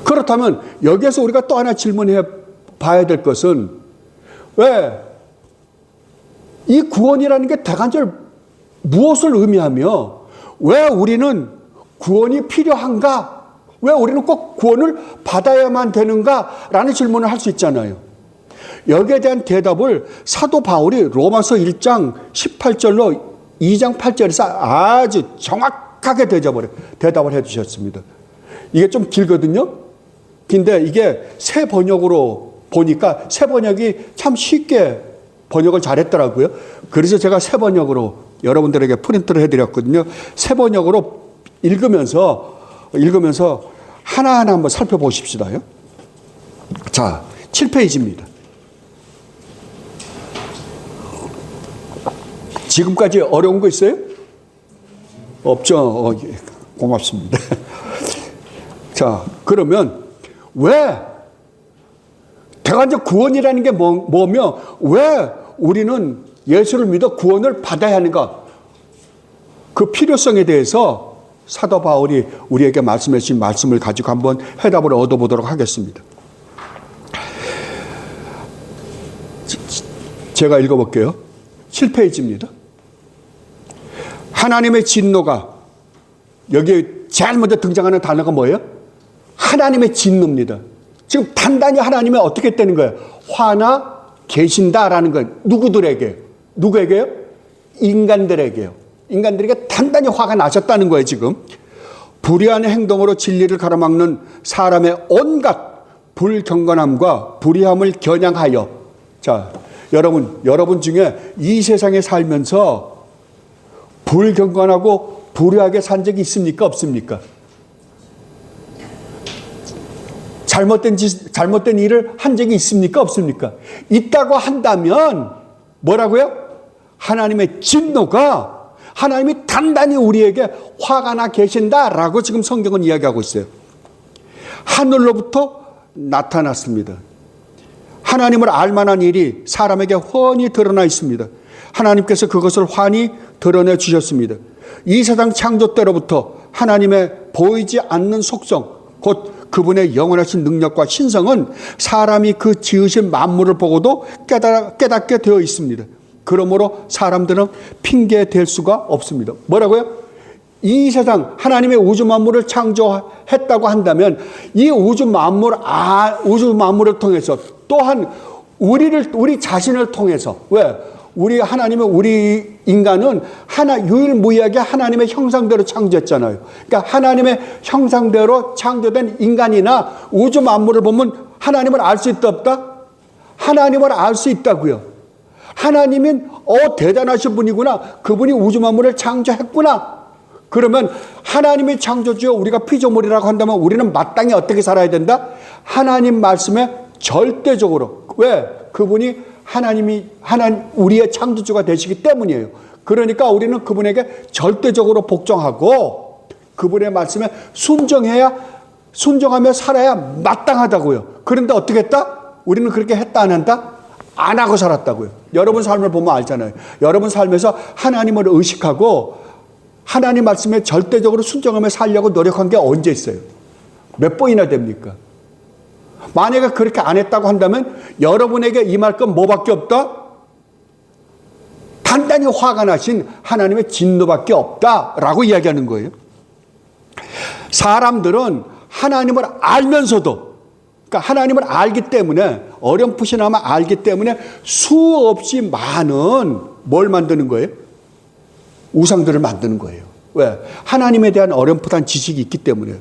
그렇다면 여기에서 우리가 또 하나 질문해 봐야 될 것은 왜 이 구원이라는 게 대간절 무엇을 의미하며 왜 우리는 구원이 필요한가? 왜 우리는 꼭 구원을 받아야만 되는가라는 질문을 할 수 있잖아요. 여기에 대한 대답을 사도 바울이 로마서 1장 18절로 2장 8절에서 아주 정확하게 대답을 해 주셨습니다. 이게 좀 길거든요. 근데 이게 새 번역으로 보니까 새 번역이 참 쉽게 번역을 잘했더라고요. 그래서 제가 새 번역으로 여러분들에게 프린트를 해드렸거든요. 새 번역으로 읽으면서 하나하나 한번 살펴보십시다요. 자, 7페이지입니다. 지금까지 어려운 거 있어요? 없죠? 예, 고맙습니다. 자, 그러면 왜 대관적 구원이라는 게 뭐며 왜 우리는 예수를 믿어 구원을 받아야 하는가? 그 필요성에 대해서 사도 바울이 우리에게 말씀해 주신 말씀을 가지고 한번 해답을 얻어보도록 하겠습니다. 제가 읽어볼게요. 7페이지입니다. 하나님의 진노가 여기 제일 먼저 등장하는 단어가 뭐예요? 하나님의 진노입니다. 지금 단단히 하나님이 어떻게 했다는 거예요? 화나 계신다라는 건 누구에게요? 인간들에게요. 인간들에게 단단히 화가 나셨다는 거예요, 지금. 불의한 행동으로 진리를 가로막는 사람의 온갖 불경건함과 불의함을 겨냥하여. 자, 여러분 중에 이 세상에 살면서 불경건하고 불의하게 산 적이 있습니까? 없습니까? 잘못된 일을 한 적이 있습니까? 없습니까? 있다고 한다면 뭐라고요? 하나님의 진노가 하나님이 단단히 우리에게 화가 나 계신다라고 지금 성경은 이야기하고 있어요. 하늘로부터 나타났습니다. 하나님을 알만한 일이 사람에게 훤히 드러나 있습니다. 하나님께서 그것을 환히 드러내 주셨습니다. 이 세상 창조 때로부터 하나님의 보이지 않는 속성, 곧 그분의 영원하신 능력과 신성은 사람이 그 지으신 만물을 보고도 깨닫게 되어 있습니다. 그러므로 사람들은 핑계댈 수가 없습니다. 뭐라고요? 이 세상 하나님의 우주 만물을 창조했다고 한다면 이 우주 만물을 통해서 또한 우리 자신을 통해서 왜? 우리 인간은 유일무이하게 하나님의 형상대로 창조했잖아요. 그러니까 하나님의 형상대로 창조된 인간이나 우주 만물을 보면 하나님을 알 수 있다 없다? 하나님을 알 수 있다고요. 하나님은 대단하신 분이구나. 그분이 우주 만물을 창조했구나. 그러면 하나님이 창조주요 우리가 피조물이라고 한다면 우리는 마땅히 어떻게 살아야 된다? 하나님 말씀에 절대적으로. 왜? 그분이 우리의 창조주가 되시기 때문이에요. 그러니까 우리는 그분에게 절대적으로 복종하고 그분의 말씀에 순종하며 살아야 마땅하다고요. 그런데 어떻게 했다? 우리는 그렇게 했다 안 한다? 안 하고 살았다고요. 여러분 삶을 보면 알잖아요. 여러분 삶에서 하나님을 의식하고 하나님 말씀에 절대적으로 순종하며 살려고 노력한 게 언제 있어요? 몇 번이나 됩니까? 만약에 그렇게 안 했다고 한다면 여러분에게 임할 건 뭐밖에 없다? 단단히 화가 나신 하나님의 진노밖에 없다라고 이야기하는 거예요. 사람들은 하나님을 알면서도, 그러니까 하나님을 알기 때문에, 어렴풋이나마 알기 때문에 수없이 많은 뭘 만드는 거예요? 우상들을 만드는 거예요. 왜? 하나님에 대한 어렴풋한 지식이 있기 때문에.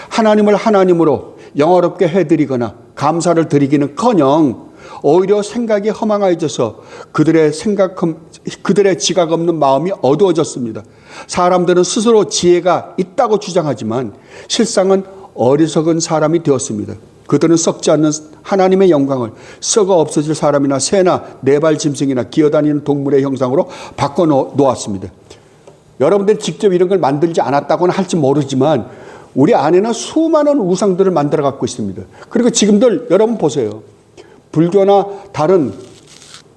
하나님을 하나님으로 영화롭게 해드리거나 감사를 드리기는커녕 오히려 생각이 허망해져서 그들의 지각 없는 마음이 어두워졌습니다. 사람들은 스스로 지혜가 있다고 주장하지만 실상은 어리석은 사람이 되었습니다. 그들은 썩지 않는 하나님의 영광을 썩어 없어질 사람이나 새나 네발 짐승이나 기어다니는 동물의 형상으로 바꿔놓았습니다. 여러분들이 직접 이런 걸 만들지 않았다고는 할지 모르지만 우리 안에는 수많은 우상들을 만들어 갖고 있습니다. 그리고 지금들 여러분 보세요. 불교나 다른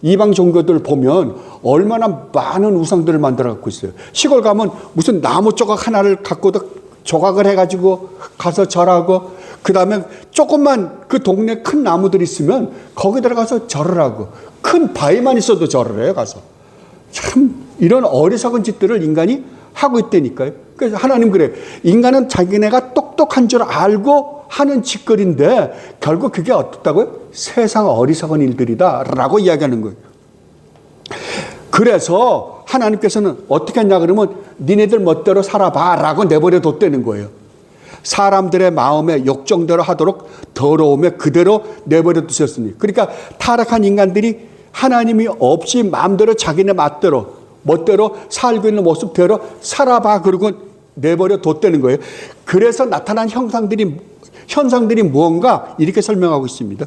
이방 종교들 보면 얼마나 많은 우상들을 만들어 갖고 있어요. 시골 가면 무슨 나무 조각 하나를 갖고도 조각을 해가지고 가서 절하고, 그 다음에 조금만 그 동네 큰 나무들이 있으면 거기 들어가서 절을 하고, 큰 바위만 있어도 절을 해요, 가서. 참 이런 어리석은 짓들을 인간이 하고 있다니까요. 그래서 하나님 그래. 인간은 자기네가 똑똑한 줄 알고 하는 짓거리인데 결국 그게 어떻다고요? 세상 어리석은 일들이다라고 이야기하는 거예요. 그래서 하나님께서는 어떻게 했냐 그러면 니네들 멋대로 살아봐라고 내버려 뒀다는 거예요. 사람들의 마음에 욕정대로 하도록 더러움에 그대로 내버려 두셨으니. 그러니까 타락한 인간들이 하나님이 없이 마음대로 자기네 멋대로 살고 있는 모습대로 살아봐 그러고 내버려 뒀다는 거예요. 그래서 나타난 현상들이 무언가 이렇게 설명하고 있습니다.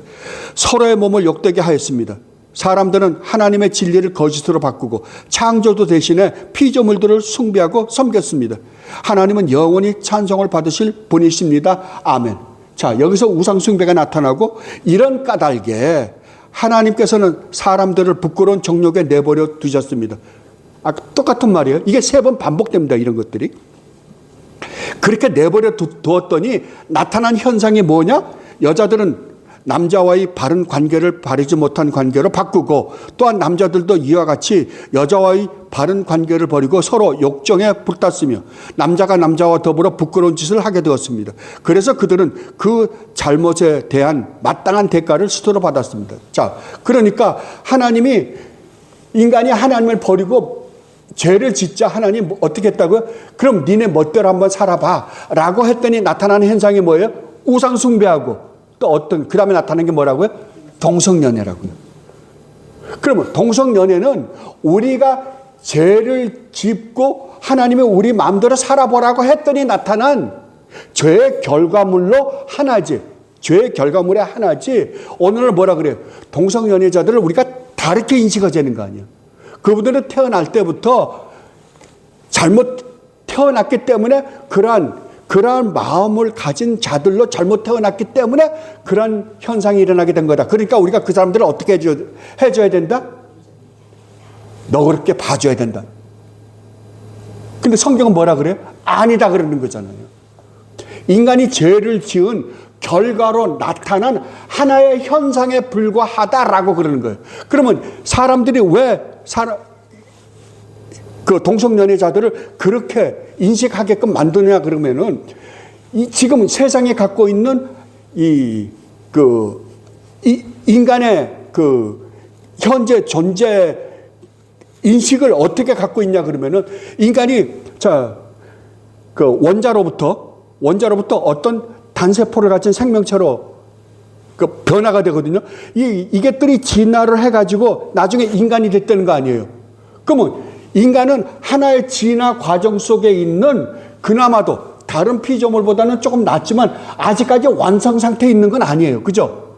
서로의 몸을 욕되게 하였습니다. 사람들은 하나님의 진리를 거짓으로 바꾸고 창조주 대신에 피조물들을 숭배하고 섬겼습니다. 하나님은 영원히 찬송을 받으실 분이십니다. 아멘. 자, 여기서 우상 숭배가 나타나고 이런 까닭에 하나님께서는 사람들을 부끄러운 정욕에 내버려 두셨습니다. 똑같은 말이에요. 이게 3번 반복됩니다. 이런 것들이. 그렇게 내버려 두었더니 나타난 현상이 뭐냐? 여자들은 남자와의 바른 관계를 바르지 못한 관계로 바꾸고, 또한 남자들도 이와 같이 여자와의 바른 관계를 버리고 서로 욕정에 불탔으며 남자가 남자와 더불어 부끄러운 짓을 하게 되었습니다. 그래서 그들은 그 잘못에 대한 마땅한 대가를 스스로 받았습니다. 자, 그러니까 인간이 하나님을 버리고 죄를 짓자 하나님 어떻게 했다고요? 그럼 니네 멋대로 한번 살아봐 라고 했더니 나타나는 현상이 뭐예요? 우상 숭배하고 또 그 다음에 나타나는 게 뭐라고요? 동성연애라고요. 그러면 동성연애는 우리가 죄를 짓고 하나님이 우리 마음대로 살아보라고 했더니 나타난 죄의 결과물로 하나지. 죄의 결과물의 하나지. 오늘은 뭐라 그래요? 동성연애자들을 우리가 다르게 인식하게 되는 거 아니에요. 그분들은 태어날 때부터 잘못 태어났기 때문에 그러한 마음을 가진 자들로 잘못 태어났기 때문에 그런 현상이 일어나게 된 거다. 그러니까 우리가 그 사람들을 어떻게 해줘야 된다? 너그럽게 봐줘야 된다. 근데 성경은 뭐라 그래요? 아니다 그러는 거잖아요. 인간이 죄를 지은 결과로 나타난 하나의 현상에 불과하다라고 그러는 거예요. 그러면 사람들이 왜 그 동성연애자들을 그렇게 인식하게끔 만드냐 그러면은 지금 세상에 갖고 있는 인간의 그 현재 존재 인식을 어떻게 갖고 있냐 그러면은 인간이 그 원자로부터 어떤 단세포를 가진 생명체로 그 변화가 되거든요. 이것들이 진화를 해가지고 나중에 인간이 됐다는 거 아니에요. 그러면 인간은 하나의 진화 과정 속에 있는 그나마도 다른 피조물보다는 조금 낫지만 아직까지 완성 상태에 있는 건 아니에요. 그죠?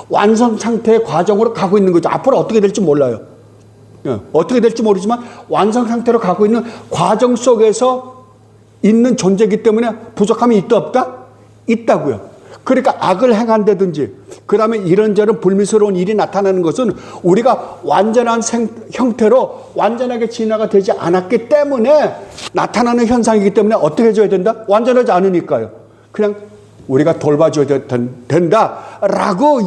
완성 상태의 과정으로 가고 있는 거죠. 앞으로 어떻게 될지 몰라요. 어떻게 될지 모르지만 완성 상태로 가고 있는 과정 속에서 있는 존재이기 때문에 부족함이 있다 없다? 있다고요. 그러니까 악을 행한다든지 그 다음에 이런저런 불미스러운 일이 나타나는 것은 우리가 완전한 형태로 완전하게 진화가 되지 않았기 때문에 나타나는 현상이기 때문에 어떻게 해줘야 된다? 완전하지 않으니까요. 그냥 우리가 돌봐줘야 된다라고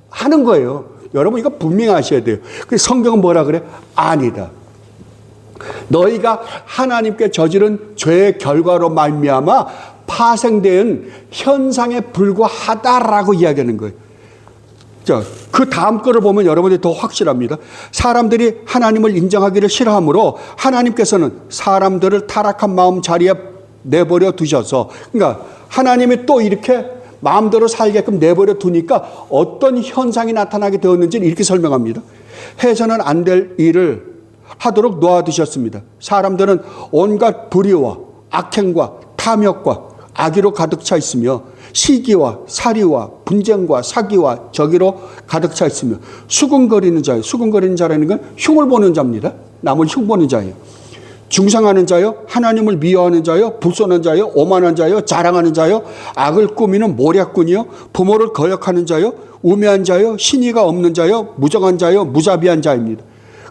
하는 거예요. 여러분 이거 분명히 아셔야 돼요. 그래서 성경은 뭐라 그래? 아니다. 너희가 하나님께 저지른 죄의 결과로 말미암아 파생된 현상에 불과하다라고 이야기하는 거예요. 자, 그 다음 거를 보면 여러분들이 더 확실합니다. 사람들이 하나님을 인정하기를 싫어하므로 하나님께서는 사람들을 타락한 마음 자리에 내버려 두셔서, 그러니까 하나님이 또 이렇게 마음대로 살게끔 내버려 두니까 어떤 현상이 나타나게 되었는지를 이렇게 설명합니다. 해서는 안 될 일을 하도록 놓아두셨습니다. 사람들은 온갖 불의와 악행과 탐욕과 악의로 가득 차 있으며 시기와 살이와 분쟁과 사기와 저기로 가득 차 있으며 수군거리는 자예요. 수군거리는 자라는 건 흉을 보는 자입니다. 남을 흉보는 자예요. 중상하는 자요, 하나님을 미워하는 자요, 불손한 자요, 오만한 자요, 자랑하는 자요, 악을 꾸미는 모략꾼이요, 부모를 거역하는 자요, 우매한 자요, 신의가 없는 자요, 무정한 자요, 무자비한 자입니다.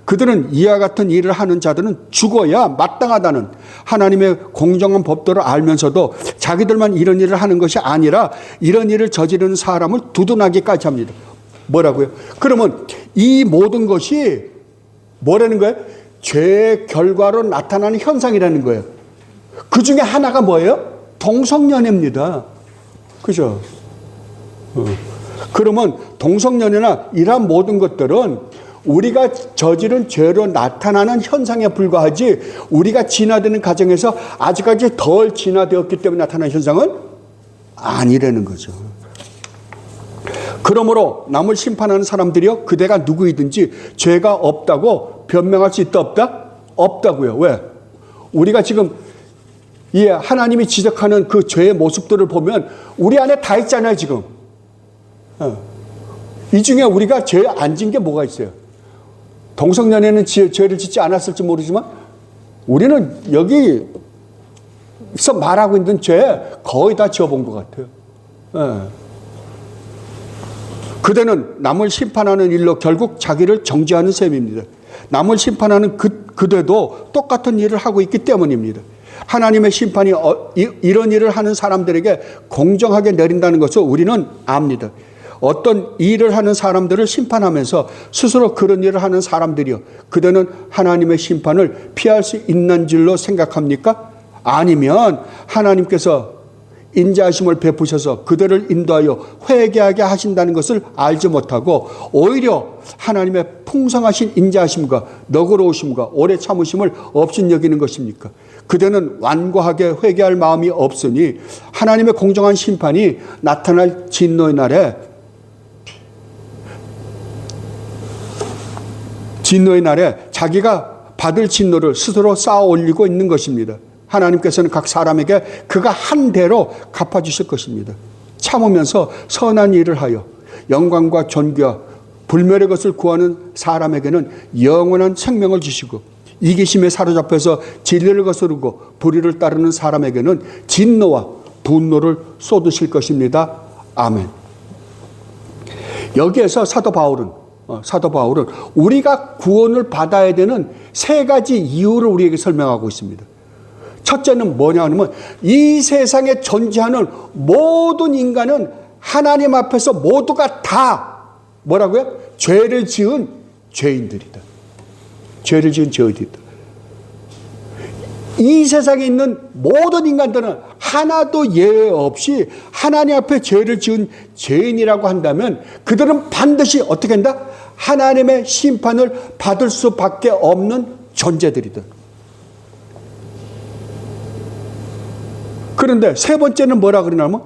그들은 이와 같은 일을 하는 자들은 죽어야 마땅하다는 하나님의 공정한 법도를 알면서도 자기들만 이런 일을 하는 것이 아니라 이런 일을 저지르는 사람을 두둔하기까지 합니다. 뭐라고요? 그러면 이 모든 것이 뭐라는 거예요? 죄의 결과로 나타나는 현상이라는 거예요. 그 중에 하나가 뭐예요? 동성연애입니다. 그죠? 그러면 동성연애나 이러한 모든 것들은 우리가 저지른 죄로 나타나는 현상에 불과하지 우리가 진화되는 과정에서 아직까지 덜 진화되었기 때문에 나타나는 현상은 아니라는 거죠. 그러므로 남을 심판하는 사람들이요, 그대가 누구이든지 죄가 없다고 변명할 수 있다 없다? 없다고요. 왜? 우리가 지금 이 하나님이 지적하는 그 죄의 모습들을 보면 우리 안에 다 있잖아요, 지금. 이 중에 우리가 죄 안 진 게 뭐가 있어요? 동성연애는 죄를 짓지 않았을지 모르지만 우리는 여기서 말하고 있는 죄 거의 다 지어본 것 같아요. 그대는 남을 심판하는 일로 결국 자기를 정죄하는 셈입니다. 남을 심판하는 그대도 똑같은 일을 하고 있기 때문입니다. 하나님의 심판이 이런 일을 하는 사람들에게 공정하게 내린다는 것을 우리는 압니다. 어떤 일을 하는 사람들을 심판하면서 스스로 그런 일을 하는 사람들이요, 그들은 하나님의 심판을 피할 수 있는 줄로 생각합니까? 아니면 하나님께서 인자하심을 베푸셔서 그들을 인도하여 회개하게 하신다는 것을 알지 못하고 오히려 하나님의 풍성하신 인자하심과 너그러우심과 오래 참으심을 없인 여기는 것입니까? 그들은 완고하게 회개할 마음이 없으니 하나님의 공정한 심판이 나타날 진노의 날에 자기가 받을 진노를 스스로 쌓아 올리고 있는 것입니다. 하나님께서는 각 사람에게 그가 한 대로 갚아주실 것입니다. 참으면서 선한 일을 하여 영광과 존귀와 불멸의 것을 구하는 사람에게는 영원한 생명을 주시고 이기심에 사로잡혀서 진리를 거스르고 불의를 따르는 사람에게는 진노와 분노를 쏟으실 것입니다. 아멘. 여기에서 사도 바울은 우리가 구원을 받아야 되는 세 가지 이유를 우리에게 설명하고 있습니다. 첫째는 뭐냐 하면 이 세상에 존재하는 모든 인간은 하나님 앞에서 모두가 다 뭐라고요? 죄를 지은 죄인들이다. 죄를 지은 죄인들이다. 이 세상에 있는 모든 인간들은 하나도 예외 없이 하나님 앞에 죄를 지은 죄인이라고 한다면 그들은 반드시 어떻게 한다? 하나님의 심판을 받을 수밖에 없는 존재들이다. 그런데 세 번째는 뭐라 그러냐면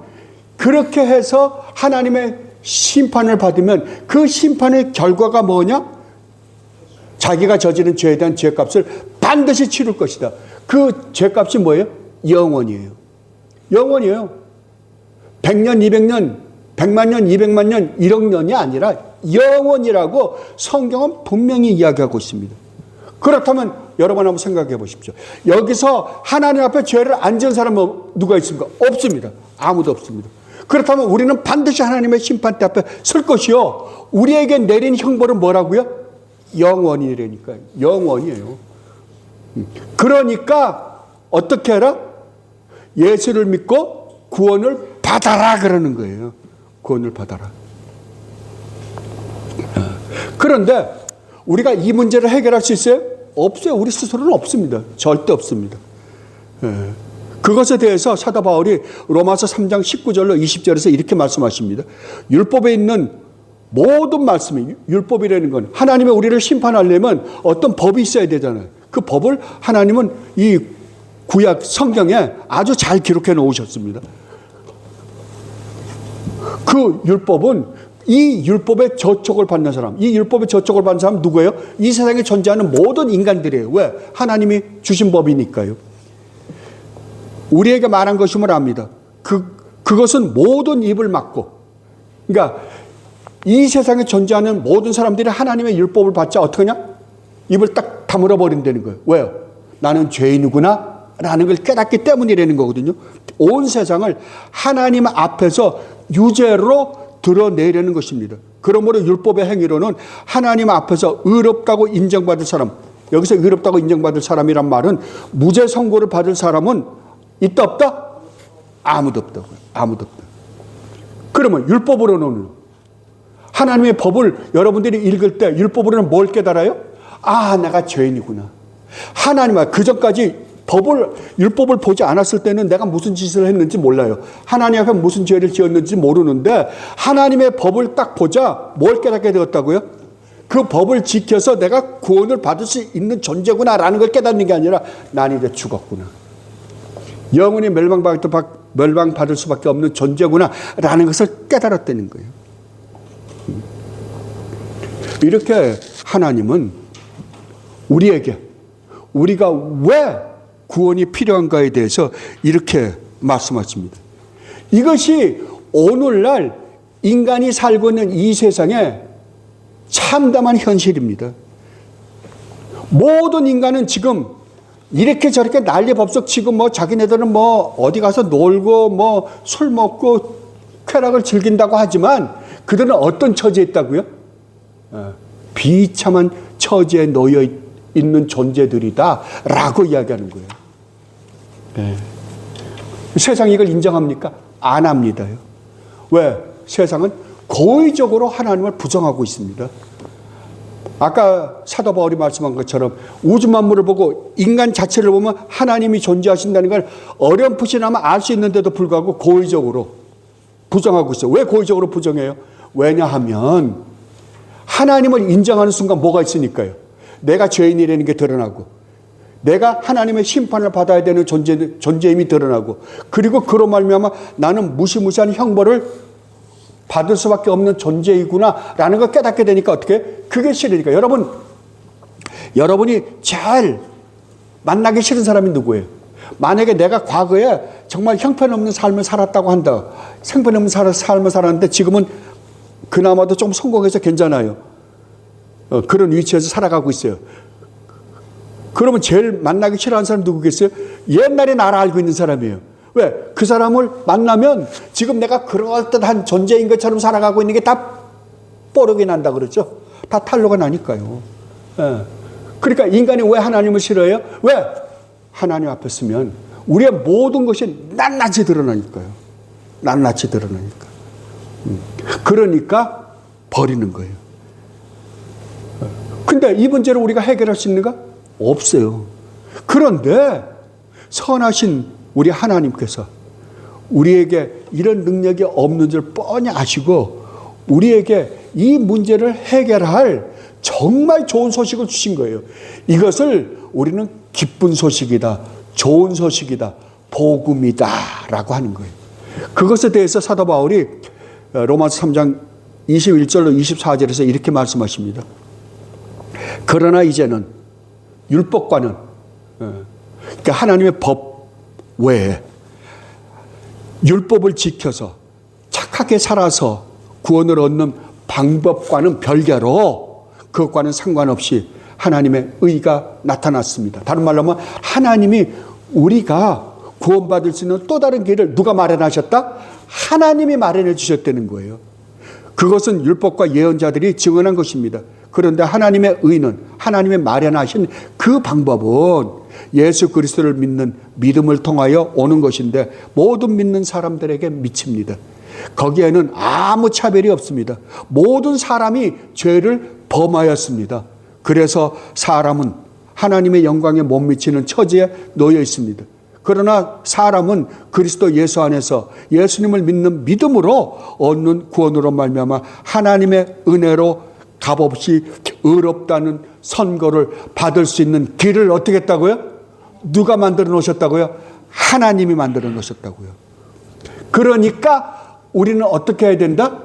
그렇게 해서 하나님의 심판을 받으면 그 심판의 결과가 뭐냐? 자기가 저지른 죄에 대한 죄값을 반드시 치를 것이다. 그 죄값이 뭐예요? 영원이에요. 영원이에요. 100년, 200년, 100만 년, 200만 년, 1억 년이 아니라 영원이라고 성경은 분명히 이야기하고 있습니다. 그렇다면 여러분 한번 생각해 보십시오. 여기서 하나님 앞에 죄를 안 지은 사람은 누가 있습니까? 없습니다. 아무도 없습니다. 그렇다면 우리는 반드시 하나님의 심판대 앞에 설 것이요. 우리에게 내린 형벌은 뭐라고요? 영원이라니까요. 영원이에요. 그러니까 어떻게 해라? 예수를 믿고 구원을 받아라 그러는 거예요. 구원을 받아라. 그런데 우리가 이 문제를 해결할 수 있어요? 없어요. 우리 스스로는 없습니다. 절대 없습니다. 그것에 대해서 사도 바울이 로마서 3장 19절로 20절에서 이렇게 말씀하십니다. 율법에 있는 모든 말씀이, 율법이라는 건 하나님의 우리를 심판하려면 어떤 법이 있어야 되잖아요. 그 법을 하나님은 이 구약 성경에 아주 잘 기록해 놓으셨습니다. 그 율법은 이 율법의 저촉을 받는 사람, 이 율법의 저촉을 받는 사람은 누구예요? 이 세상에 존재하는 모든 인간들이에요. 왜? 하나님이 주신 법이니까요. 우리에게 말한 것임을 압니다. 그것은 모든 입을 막고, 그러니까 이 세상에 존재하는 모든 사람들이 하나님의 율법을 받자 어떻게 하냐? 입을 딱 다물어 버린다는 거예요. 왜요? 나는 죄인이구나 라는 걸 깨닫기 때문이라는 거거든요. 온 세상을 하나님 앞에서 유죄로 드러내려는 것입니다. 그러므로 율법의 행위로는 하나님 앞에서 의롭다고 인정받을 사람, 여기서 의롭다고 인정받을 사람이란 말은 무죄 선고를 받을 사람은 있다 없다? 아무도 없다고요. 아무도 없다. 그러면 율법으로는 하나님의 법을 여러분들이 읽을 때 율법으로는 뭘 깨달아요? 아, 내가 죄인이구나. 하나님아, 그전까지 율법을 보지 않았을 때는 내가 무슨 짓을 했는지 몰라요. 하나님 앞에 무슨 죄를 지었는지 모르는데 하나님의 법을 딱 보자 뭘 깨닫게 되었다고요? 그 법을 지켜서 내가 구원을 받을 수 있는 존재구나라는 걸 깨닫는 게 아니라 난 이제 죽었구나. 영원히 멸망받을 수밖에 없는 존재구나라는 것을 깨달았다는 거예요. 이렇게 하나님은 우리에게 우리가 왜 구원이 필요한가에 대해서 이렇게 말씀하십니다. 이것이 오늘날 인간이 살고 있는 이 세상의 참담한 현실입니다. 모든 인간은 지금 이렇게 저렇게 난리법석 치고 자기네들은 어디 가서 놀고 술 먹고 쾌락을 즐긴다고 하지만 그들은 어떤 처지에 있다고요? 비참한 처지에 놓여 있는 존재들이다라고 이야기하는 거예요. 네. 세상이 이걸 인정합니까? 안 합니다요. 왜? 세상은 고의적으로 하나님을 부정하고 있습니다. 아까 사도 바울이 말씀한 것처럼 우주 만물을 보고 인간 자체를 보면 하나님이 존재하신다는 걸 어렴풋이나마 알 수 있는데도 불구하고 고의적으로 부정하고 있어요. 왜 고의적으로 부정해요? 왜냐하면 하나님을 인정하는 순간 뭐가 있으니까요. 내가 죄인이라는 게 드러나고 내가 하나님의 심판을 받아야 되는 존재임이 드러나고 그리고 그로 말미암아 나는 무시무시한 형벌을 받을 수밖에 없는 존재이구나라는 걸 깨닫게 되니까 어떻게? 그게 싫으니까. 여러분이 제일 만나기 싫은 사람이 누구예요? 만약에 내가 과거에 정말 형편없는 삶을 살았다고 한다. 형편없는 삶을 살았는데 지금은 그나마도 좀 성공해서 괜찮아요. 그런 위치에서 살아가고 있어요. 그러면 제일 만나기 싫어하는 사람 누구겠어요? 옛날에 나를 알고 있는 사람이에요. 왜? 그 사람을 만나면 지금 내가 그럴듯한 존재인 것처럼 살아가고 있는 게 다 뽀록이 난다 그러죠. 다 탄로가 나니까요. 그러니까 인간이 왜 하나님을 싫어해요? 왜? 하나님 앞에 서면 우리의 모든 것이 낱낱이 드러나니까요. 낱낱이 드러나니까. 그러니까 버리는 거예요. 근데 이 문제를 우리가 해결할 수 있는가? 없어요. 그런데 선하신 우리 하나님께서 우리에게 이런 능력이 없는 줄 뻔히 아시고 우리에게 이 문제를 해결할 정말 좋은 소식을 주신 거예요. 이것을 우리는 기쁜 소식이다, 좋은 소식이다, 복음이다 라고 하는 거예요. 그것에 대해서 사도 바울이 로마서 3장 21절로 24절에서 이렇게 말씀하십니다. 그러나 이제는 율법과는, 그러니까 하나님의 법 외에 율법을 지켜서 착하게 살아서 구원을 얻는 방법과는 별개로, 그것과는 상관없이 하나님의 의가 나타났습니다. 다른 말로 하면 하나님이 우리가 구원받을 수 있는 또 다른 길을 누가 마련하셨다? 하나님이 마련해 주셨다는 거예요. 그것은 율법과 예언자들이 증언한 것입니다. 그런데 하나님의 의는, 하나님의 마련하신 그 방법은 예수 그리스도를 믿는 믿음을 통하여 오는 것인데 모든 믿는 사람들에게 미칩니다. 거기에는 아무 차별이 없습니다. 모든 사람이 죄를 범하였습니다. 그래서 사람은 하나님의 영광에 못 미치는 처지에 놓여 있습니다. 그러나 사람은 그리스도 예수 안에서 예수님을 믿는 믿음으로 얻는 구원으로 말미암아 하나님의 은혜로 값없이 의롭다는 선고를 받을 수 있는 길을 어떻게 했다고요? 누가 만들어 놓으셨다고요? 하나님이 만들어 놓으셨다고요. 그러니까 우리는 어떻게 해야 된다?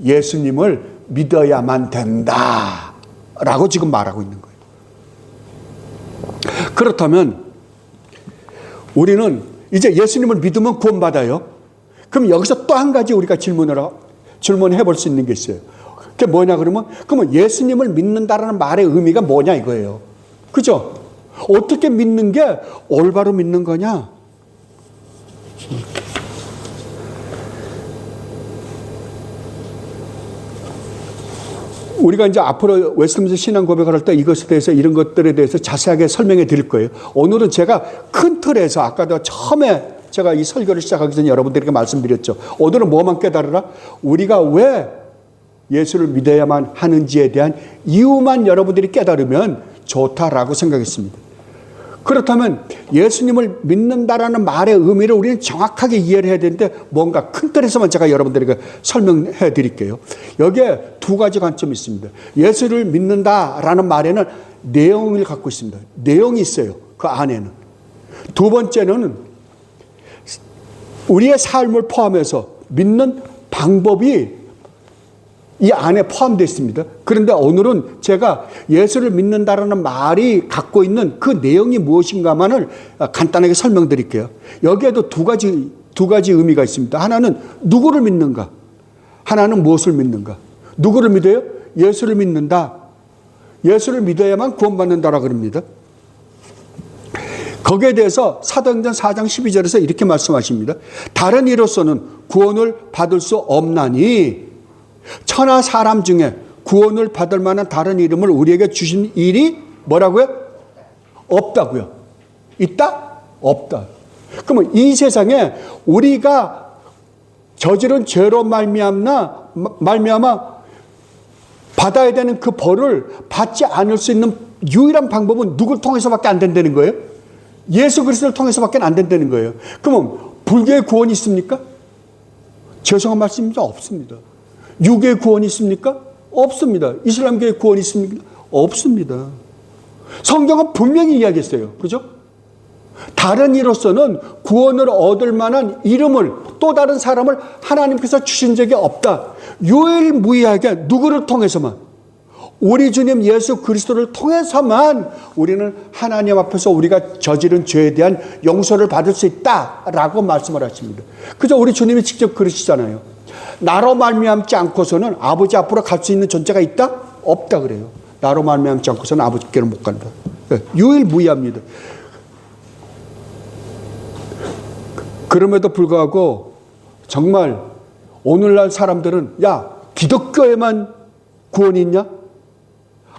예수님을 믿어야만 된다 라고 지금 말하고 있는 거예요. 그렇다면 우리는 이제 예수님을 믿으면 구원받아요. 그럼 여기서 또 한 가지 우리가 질문해 볼 수 있는 게 있어요. 그게 뭐냐 그러면, 그러면 예수님을 믿는다라는 말의 의미가 뭐냐 이거예요. 그죠? 어떻게 믿는 게 올바로 믿는 거냐? 우리가 이제 앞으로 웨스트민스터 신앙 고백을 할 때 이것에 대해서, 이런 것들에 대해서 자세하게 설명해 드릴 거예요. 오늘은 제가 큰 틀에서, 아까도 처음에 제가 이 설교를 시작하기 전에 여러분들에게 말씀드렸죠. 오늘은 뭐만 깨달으라? 우리가 왜 예수를 믿어야만 하는지에 대한 이유만 여러분들이 깨달으면 좋다라고 생각했습니다. 그렇다면 예수님을 믿는다라는 말의 의미를 우리는 정확하게 이해를 해야 되는데, 뭔가 큰 틀에서만 제가 여러분들에게 설명해 드릴게요. 여기에 두 가지 관점이 있습니다. 예수를 믿는다라는 말에는 내용을 갖고 있습니다. 내용이 있어요. 그 안에는. 두 번째는 우리의 삶을 포함해서 믿는 방법이 이 안에 포함되어 있습니다. 그런데 오늘은 제가 예수를 믿는다라는 말이 갖고 있는 그 내용이 무엇인가만을 간단하게 설명드릴게요. 여기에도 두 가지 의미가 있습니다. 하나는 누구를 믿는가? 하나는 무엇을 믿는가? 누구를 믿어요? 예수를 믿는다. 예수를 믿어야만 구원받는다라고 그럽니다. 거기에 대해서 사도행전 4장 12절에서 이렇게 말씀하십니다. 다른 이로서는 구원을 받을 수 없나니 천하 사람 중에 구원을 받을 만한 다른 이름을 우리에게 주신 일이 뭐라고요? 없다고요. 있다? 없다. 그러면 이 세상에 우리가 저지른 죄로 말미암아 받아야 되는 그 벌을 받지 않을 수 있는 유일한 방법은 누굴 통해서밖에 안 된다는 거예요? 예수 그리스도를 통해서밖에 안 된다는 거예요. 그러면 불교의 구원이 있습니까? 죄송한 말씀입니다. 없습니다. 유교의 구원이 있습니까? 없습니다. 이슬람교의 구원이 있습니까? 없습니다. 성경은 분명히 이야기했어요. 그죠? 다른 이로서는 구원을 얻을 만한 이름을, 또 다른 사람을 하나님께서 주신 적이 없다. 유일무이하게 누구를 통해서만, 우리 주님 예수 그리스도를 통해서만 우리는 하나님 앞에서 우리가 저지른 죄에 대한 용서를 받을 수 있다라고 말씀을 하십니다. 그죠? 우리 주님이 직접 그러시잖아요. 나로 말미암지 않고서는 아버지 앞으로 갈 수 있는 존재가 있다? 없다 그래요. 나로 말미암지 않고서는 아버지께로 못 간다. 유일무이합니다. 그럼에도 불구하고 정말 오늘날 사람들은, 야, 기독교에만 구원이 있냐?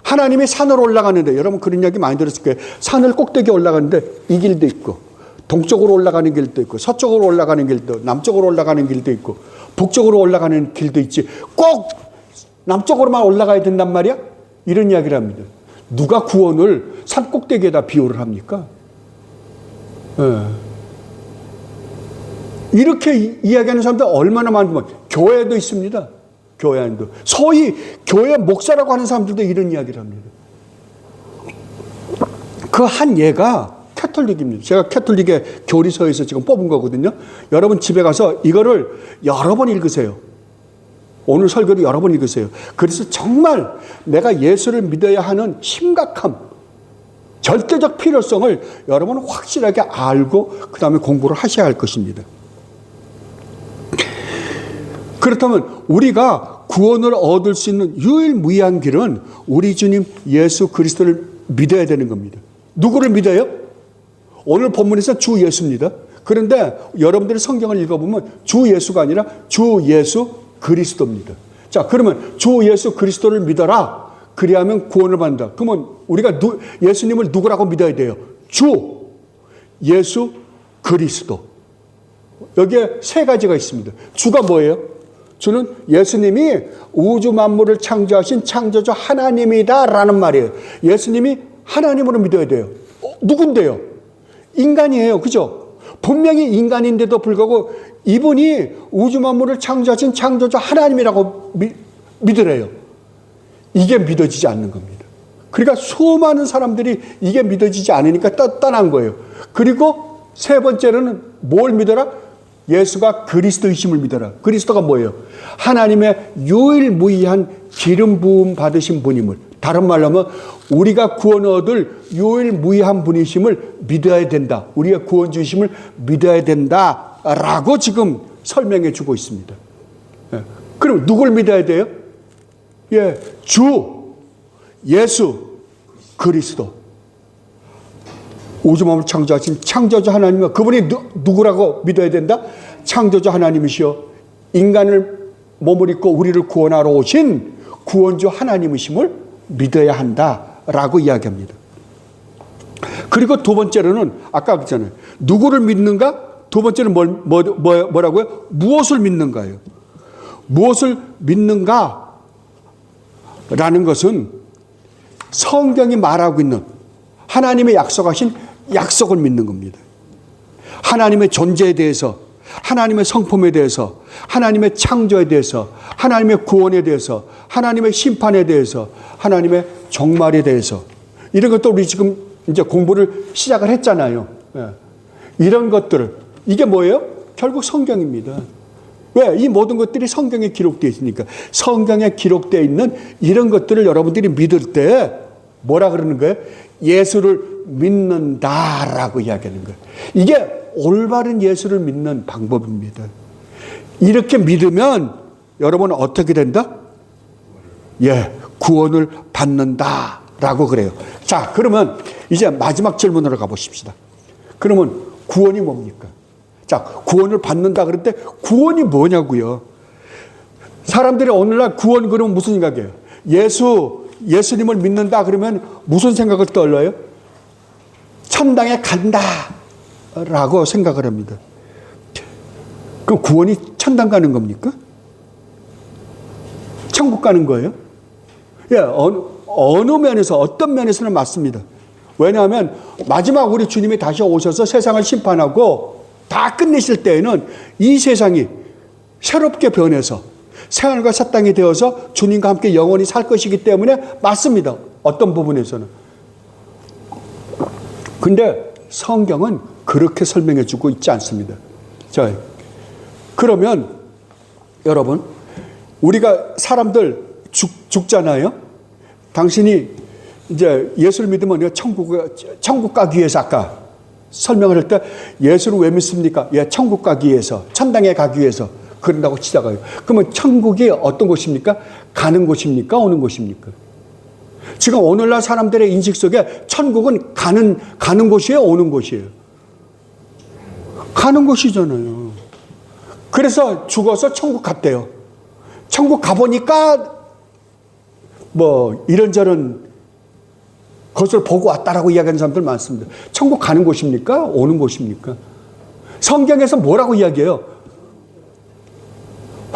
하나님이 산으로 올라가는데, 여러분 그런 이야기 많이 들었을 거예요. 산을 꼭대기에 올라가는데 이 길도 있고, 동쪽으로 올라가는 길도 있고, 서쪽으로 올라가는 길도, 남쪽으로 올라가는 길도 있고, 북쪽으로 올라가는 길도 있지, 꼭 남쪽으로만 올라가야 된단 말이야? 이런 이야기를 합니다. 누가 구원을 산 꼭대기에다 비유를 합니까? 이렇게 이야기하는 사람들 얼마나 많으면, 교회도 있습니다. 교회 안도. 소위 교회 목사라고 하는 사람들도 이런 이야기를 합니다. 그 한 예가 캐톨릭입니다. 제가 캐톨릭의 교리서에서 지금 뽑은 거거든요. 여러분 집에 가서 이거를 여러 번 읽으세요. 오늘 설교를 여러 번 읽으세요. 그래서 정말 내가 예수를 믿어야 하는 심각함, 절대적 필요성을 여러분은 확실하게 알고 그 다음에 공부를 하셔야 할 것입니다. 그렇다면 우리가 구원을 얻을 수 있는 유일무이한 길은 우리 주님 예수 그리스도를 믿어야 되는 겁니다. 누구를 믿어요? 오늘 본문에서 주 예수입니다. 그런데 여러분들이 성경을 읽어보면 주 예수가 아니라 주 예수 그리스도입니다. 자, 그러면 주 예수 그리스도를 믿어라. 그리하면 구원을 받는다. 그러면 우리가 예수님을 누구라고 믿어야 돼요? 주 예수 그리스도. 여기에 세 가지가 있습니다. 주가 뭐예요? 주는 예수님이 우주 만물을 창조하신 창조주 하나님이다라는 말이에요. 예수님이 하나님으로 믿어야 돼요. 누군데요? 인간이에요. 그죠? 분명히 인간인데도 불구하고 이분이 우주 만물을 창조하신 창조주 하나님이라고 믿으래요. 이게 믿어지지 않는 겁니다. 그러니까 수많은 사람들이 이게 믿어지지 않으니까 떠난 거예요. 그리고 세 번째로는 뭘 믿어라? 예수가 그리스도이심을 믿어라. 그리스도가 뭐예요? 하나님의 유일무이한 기름 부음 받으신 분임을, 다른 말로 하면 우리가 구원 얻을 유일무이한 분이심을 믿어야 된다. 우리가 구원주심을 믿어야 된다라고 지금 설명해 주고 있습니다. 예. 그럼 누굴 믿어야 돼요? 예, 주 예수 그리스도. 우주 만물을 창조하신 창조주 하나님은 그분이 누구라고 믿어야 된다? 창조주 하나님이시여 인간을 몸을 입고 우리를 구원하러 오신 구원주 하나님이심을 믿어야 한다라고 이야기합니다. 그리고 두 번째로는 아까 그랬잖아요. 누구를 믿는가? 두 번째는 뭐라고요? 무엇을 믿는가요? 무엇을 믿는가라는 것은 성경이 말하고 있는 하나님의 약속하신 약속을 믿는 겁니다. 하나님의 존재에 대해서, 하나님의 성품에 대해서, 하나님의 창조에 대해서, 하나님의 구원에 대해서, 하나님의 심판에 대해서, 하나님의 종말에 대해서, 이런 것도 우리 지금 이제 공부를 시작을 했잖아요. 이런 것들을, 이게 뭐예요? 결국 성경입니다. 왜? 이 모든 것들이 성경에 기록되어 있으니까. 성경에 기록되어 있는 이런 것들을 여러분들이 믿을 때 뭐라 그러는 거예요? 예수를 믿는다라고 이야기하는 거예요. 이게 올바른 예수를 믿는 방법입니다. 이렇게 믿으면 여러분은 어떻게 된다? 예, 구원을 받는다라고 그래요. 자, 그러면 이제 마지막 질문으로 가보십시다. 그러면 구원이 뭡니까? 자, 구원을 받는다 그럴 때 구원이 뭐냐고요? 사람들이 오늘날 구원 그러면 무슨 생각이에요? 예수님을 믿는다 그러면 무슨 생각을 떠올려요? 천당에 간다라고 생각을 합니다. 그럼 구원이 천당 가는 겁니까? 천국 가는 거예요? 예, 어느 면에서, 어떤 면에서는 맞습니다. 왜냐하면 마지막 우리 주님이 다시 오셔서 세상을 심판하고 다 끝내실 때에는 이 세상이 새롭게 변해서 새하늘과 새 땅이 되어서 주님과 함께 영원히 살 것이기 때문에 맞습니다. 어떤 부분에서는. 근데 성경은 그렇게 설명해 주고 있지 않습니다. 자, 그러면 여러분, 우리가 사람들 죽잖아요. 당신이 이제 예수를 믿으면 천국 가기 위해서 아까 설명을 할 때 예수를 왜 믿습니까? 예, 천국 가기 위해서, 천당에 가기 위해서 그런다고 시작해요. 그러면 천국이 어떤 곳입니까? 가는 곳입니까? 오는 곳입니까? 지금 오늘날 사람들의 인식 속에 천국은 가는 곳이에요? 오는 곳이에요? 가는 곳이잖아요. 그래서 죽어서 천국 갔대요. 천국 가보니까 뭐 이런저런 것을 보고 왔다라고 이야기하는 사람들 많습니다. 천국 가는 곳입니까? 오는 곳입니까? 성경에서 뭐라고 이야기해요?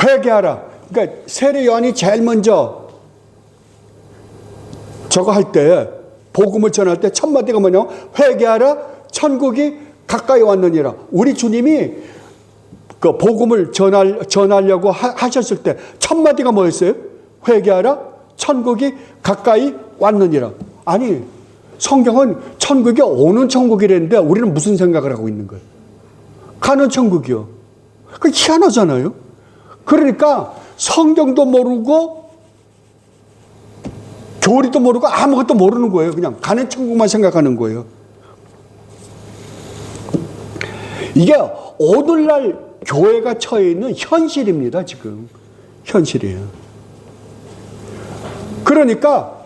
회개하라. 그러니까 세례 요한이 제일 먼저 저거 할 때, 복음을 전할 때 첫 마디가 뭐냐면 회개하라, 천국이 가까이 왔느니라. 우리 주님이 그 복음을 전하려고 하셨을 때 첫 마디가 뭐였어요? 회개하라, 천국이 가까이 왔느니라. 아니, 성경은 천국이 오는 천국이랬는데 우리는 무슨 생각을 하고 있는 거예요? 가는 천국이요. 그 희한하잖아요. 그러니까 성경도 모르고 교리도 모르고 아무것도 모르는 거예요. 그냥 가는 천국만 생각하는 거예요. 이게 오늘날 교회가 처해 있는 현실입니다. 지금 현실이에요. 그러니까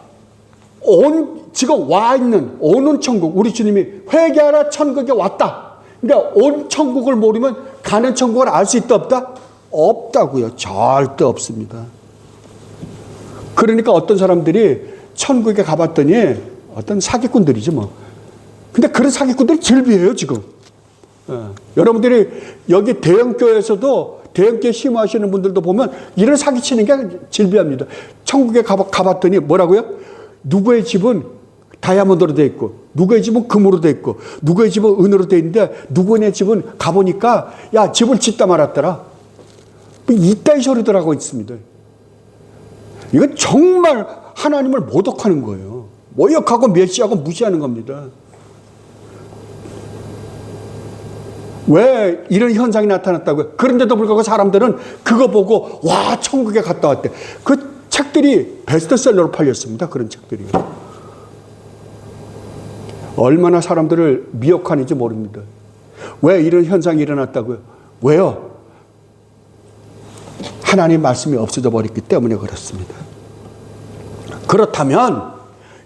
지금 와 있는 오는 천국, 우리 주님이 회개하라 천국에 왔다. 그러니까 온 천국을 모르면 가는 천국을 알 수 있다 없다? 없다고요. 절대 없습니다. 그러니까 어떤 사람들이 천국에 가봤더니 어떤 사기꾼들이지 뭐. 근데 그런 사기꾼들이 질비해요 지금. 여러분들이 여기 대형교회에서도 대형교회 심호하시는 분들도 보면 이런 사기치는 게 질비합니다. 천국에 가봤더니 뭐라고요? 누구의 집은 다이아몬드로 돼 있고 누구의 집은 금으로 돼 있고 누구의 집은 은으로 돼 있는데 누구의 집은 가보니까 야 집을 짓다 말았더라. 이따위 소리들 하고 있습니다. 이건 정말 하나님을 모독하는 거예요. 모욕하고 멸시하고 무시하는 겁니다. 왜 이런 현상이 나타났다고요? 그런데도 불구하고 사람들은 그거 보고 와 천국에 갔다 왔대. 그 책들이 베스트셀러로 팔렸습니다. 그런 책들이. 얼마나 사람들을 미혹하는지 모릅니다. 왜 이런 현상이 일어났다고요? 왜요? 하나님 말씀이 없어져 버렸기 때문에 그렇습니다. 그렇다면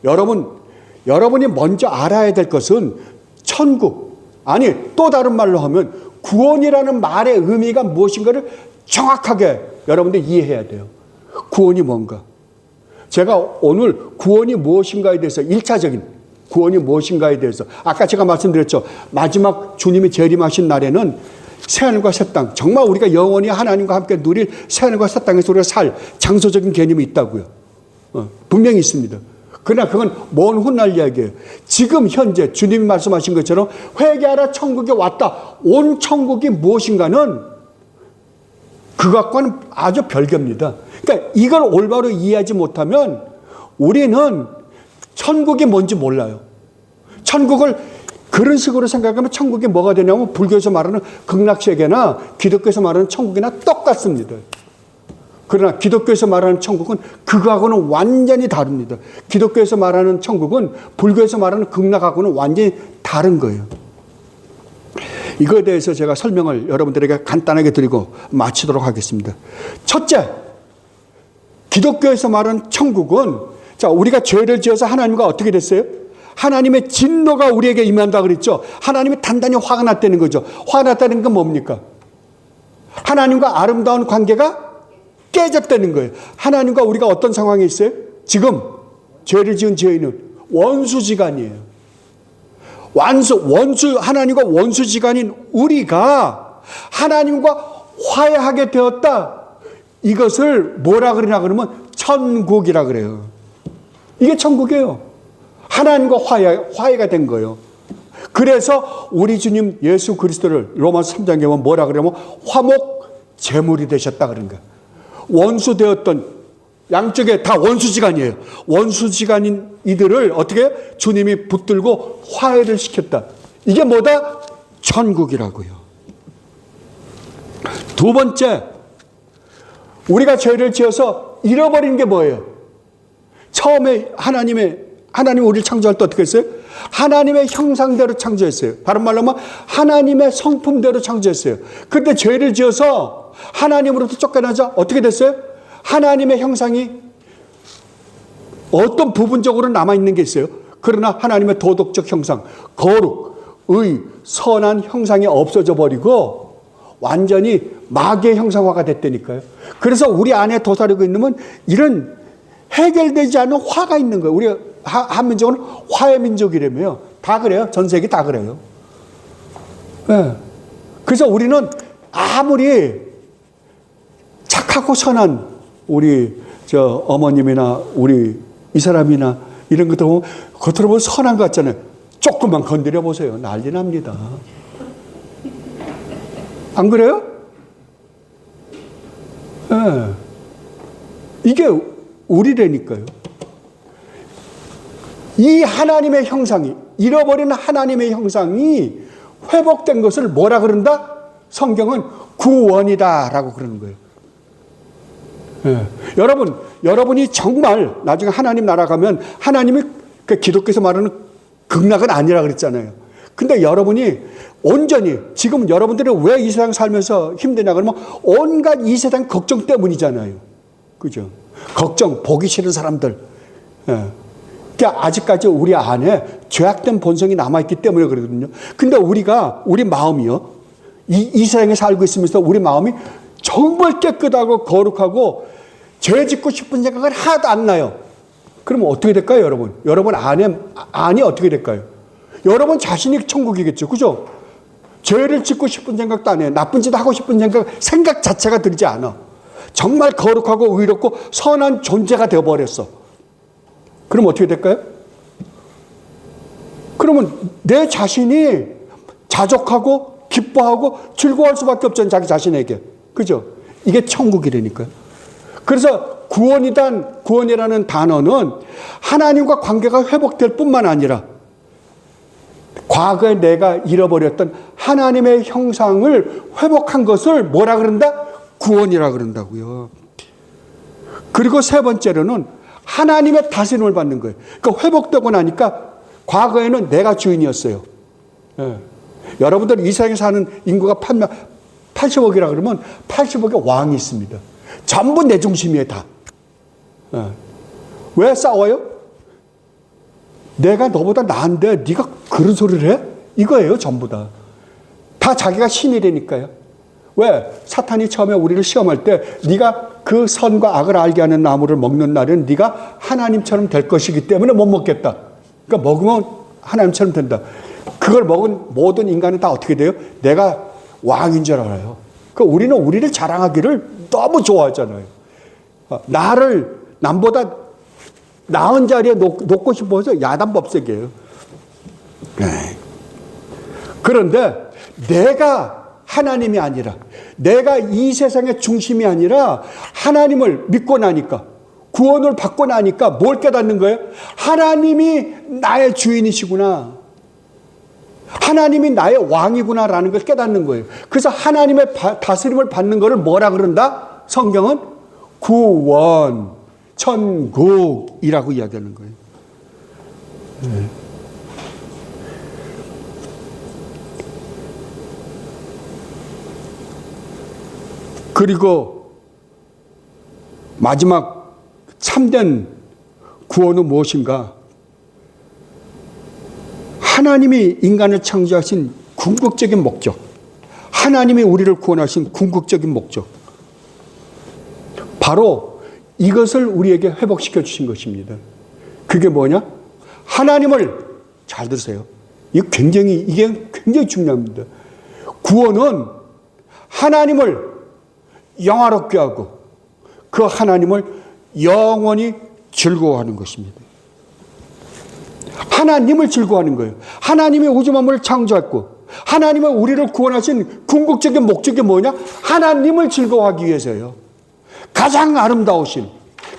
여러분이 먼저 알아야 될 것은 천국, 아니 또 다른 말로 하면 구원이라는 말의 의미가 무엇인가를 정확하게 여러분들 이해해야 돼요. 구원이 뭔가. 제가 오늘 구원이 무엇인가에 대해서 1차적인 구원이 무엇인가에 대해서 아까 제가 말씀드렸죠. 마지막 주님이 재림하신 날에는 새하늘과 새 땅, 정말 우리가 영원히 하나님과 함께 누릴 새하늘과 새 땅에서 우리가 살 장소적인 개념이 있다고요. 분명히 있습니다. 그러나 그건 먼 훗날 이야기예요. 지금 현재 주님이 말씀하신 것처럼 회개하라 천국에 왔다. 온 천국이 무엇인가는 그것과는 아주 별개입니다. 그러니까 이걸 올바로 이해하지 못하면 우리는 천국이 뭔지 몰라요. 천국을 그런 식으로 생각하면 천국이 뭐가 되냐면 불교에서 말하는 극락세계나 기독교에서 말하는 천국이나 똑같습니다. 그러나 기독교에서 말하는 천국은 그거하고는 완전히 다릅니다. 기독교에서 말하는 천국은 불교에서 말하는 극락하고는 완전히 다른 거예요. 이거에 대해서 제가 설명을 여러분들에게 간단하게 드리고 마치도록 하겠습니다. 첫째, 기독교에서 말하는 천국은 자, 우리가 죄를 지어서 하나님과 어떻게 됐어요? 하나님의 진노가 우리에게 임한다 그랬죠. 하나님이 단단히 화가 났다는 거죠. 화가 났다는 건 뭡니까? 하나님과 아름다운 관계가 깨졌다는 거예요. 하나님과 우리가 어떤 상황에 있어요? 지금 죄를 지은 죄인은 원수지간이에요. 하나님과 원수지간인 우리가 하나님과 화해하게 되었다. 이것을 뭐라 그러냐 그러면 천국이라 그래요. 이게 천국이에요. 하나님과 화해가 된 거예요. 그래서 우리 주님 예수 그리스도를 로마서 3장에 보면 뭐라 그러냐면 화목 제물이 되셨다 그런 거예요. 원수 되었던 양쪽에 다 원수지간이에요. 원수지간인 이들을 어떻게 주님이 붙들고 화해를 시켰다. 이게 뭐다? 천국이라고요. 두 번째, 우리가 죄를 지어서 잃어버린 게 뭐예요? 처음에 하나님이 우리를 창조할 때 어떻게 했어요? 하나님의 형상대로 창조했어요. 다른 말로 하면 하나님의 성품대로 창조했어요. 그런데 죄를 지어서 하나님으로부터 쫓겨나자 어떻게 됐어요? 하나님의 형상이 어떤 부분적으로 남아있는 게 있어요. 그러나 하나님의 도덕적 형상, 거룩, 의, 선한 형상이 없어져 버리고 완전히 마귀의 형상화가 됐다니까요. 그래서 우리 안에 도사리고 있는 건 이런 해결되지 않은 화가 있는 거예요. 우리 한민족은 화해 민족이라며요. 다 그래요. 전 세계 다 그래요. 네. 그래서 우리는 아무리 착하고 선한 우리 어머님이나 우리 이 사람이나 이런 것들 보면 겉으로 보면 선한 것 같잖아요. 조금만 건드려 보세요. 난리 납니다. 안 그래요? 예. 이게 우리라니까요. 이 하나님의 형상이, 잃어버린 하나님의 형상이 회복된 것을 뭐라 그런다? 성경은 구원이다라고 그러는 거예요. 예. 여러분이 정말 나중에 하나님 나라 가면 하나님이 기독교에서 말하는 극락은 아니라 그랬잖아요. 근데 여러분이 온전히 지금 여러분들이 왜 이 세상 살면서 힘드냐 그러면 온갖 이 세상 걱정 때문이잖아요. 그죠? 걱정, 보기 싫은 사람들. 예. 그러니까 아직까지 우리 안에 죄악된 본성이 남아있기 때문에 그러거든요. 근데 우리 마음이요. 이 세상에 살고 있으면서 우리 마음이 정말 깨끗하고 거룩하고 죄 짓고 싶은 생각은 하나도 안 나요. 그러면 어떻게 될까요, 여러분? 여러분 안이 어떻게 될까요? 여러분 자신이 천국이겠죠. 그죠? 죄를 짓고 싶은 생각도 안 해요. 나쁜 짓 하고 싶은 생각 자체가 들지 않아. 정말 거룩하고 의롭고 선한 존재가 되어버렸어. 그럼 어떻게 될까요? 그러면 내 자신이 자족하고 기뻐하고 즐거워할 수밖에 없잖아요. 자기 자신에게. 그죠? 이게 천국이라니까요. 그래서 구원이라는 단어는 하나님과 관계가 회복될 뿐만 아니라 과거에 내가 잃어버렸던 하나님의 형상을 회복한 것을 뭐라 그런다? 구원이라 그런다고요. 그리고 세 번째로는 하나님의 다스림을 받는 거예요. 그러니까 회복되고 나니까 과거에는 내가 주인이었어요. 예. 여러분들 이 세상에 사는 인구가 80억이라 그러면 80억의 왕이 있습니다. 전부 내 중심이에요, 다. 예. 왜 싸워요? 내가 너보다 나은데 네가 그런 소리를 해? 이거예요, 전부 다. 다 자기가 신이라니까요. 왜? 사탄이 처음에 우리를 시험할 때 네가 그 선과 악을 알게 하는 나무를 먹는 날에는 네가 하나님처럼 될 것이기 때문에 못 먹겠다. 그러니까 먹으면 하나님처럼 된다. 그걸 먹은 모든 인간은 다 어떻게 돼요? 내가 왕인 줄 알아요. 그러니까 우리는 우리를 자랑하기를 너무 좋아하잖아요. 남보다 나은 자리에 놓고 싶어서 야단법석이에요. 네. 그런데 내가 하나님이 아니라, 내가 이 세상의 중심이 아니라 하나님을 믿고 나니까, 구원을 받고 나니까 뭘 깨닫는 거예요? 하나님이 나의 주인이시구나. 하나님이 나의 왕이구나라는 걸 깨닫는 거예요. 그래서 하나님의 다스림을 받는 것을 뭐라 그런다? 성경은 구원, 천국이라고 이야기하는 거예요. 네. 그리고 마지막 참된 구원은 무엇인가? 하나님이 인간을 창조하신 궁극적인 목적, 하나님이 우리를 구원하신 궁극적인 목적, 바로 이것을 우리에게 회복시켜 주신 것입니다. 그게 뭐냐? 하나님을, 잘 들으세요. 이게 굉장히 중요합니다. 구원은 하나님을 영화롭게 하고 그 하나님을 영원히 즐거워하는 것입니다. 하나님을 즐거워하는 거예요. 하나님이 우주 만물을 창조했고 하나님은 우리를 구원하신 궁극적인 목적이 뭐냐? 하나님을 즐거워하기 위해서예요. 가장 아름다우신,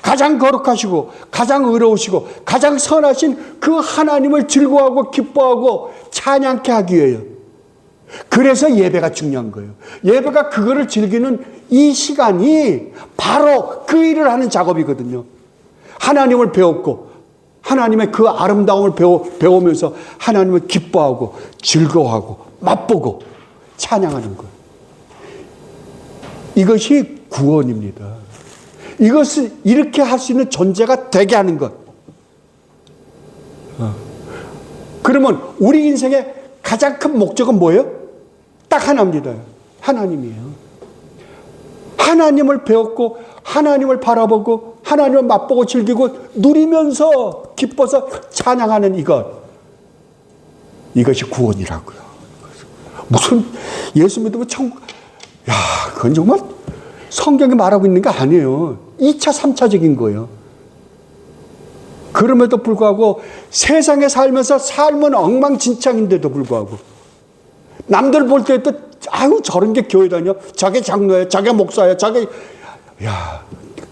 가장 거룩하시고 가장 의로우시고 가장 선하신 그 하나님을 즐거워하고 기뻐하고 찬양케 하기 위해요. 그래서 예배가 중요한 거예요. 예배가 그거를 즐기는 이 시간이 바로 그 일을 하는 작업이거든요. 하나님을 배웠고 하나님의 그 아름다움을 배우면서 하나님을 기뻐하고 즐거워하고 맛보고 찬양하는 거예요. 이것이 구원입니다. 이것을 이렇게 할 수 있는 존재가 되게 하는 것. 그러면 우리 인생의 가장 큰 목적은 뭐예요? 딱 하나입니다. 하나님이에요. 하나님을 배웠고 하나님을 바라보고 하나님을 맛보고 즐기고 누리면서 기뻐서 찬양하는 이것이 구원이라고요. 무슨 예수 믿으면 천국, 야, 그건 정말 성경이 말하고 있는 게 아니에요. 2차, 3차적인 거예요. 그럼에도 불구하고 세상에 살면서 삶은 엉망진창인데도 불구하고 남들 볼 때도 아유 저런 게 교회 다녀, 저게 장로야, 저게 목사야, 저게 야,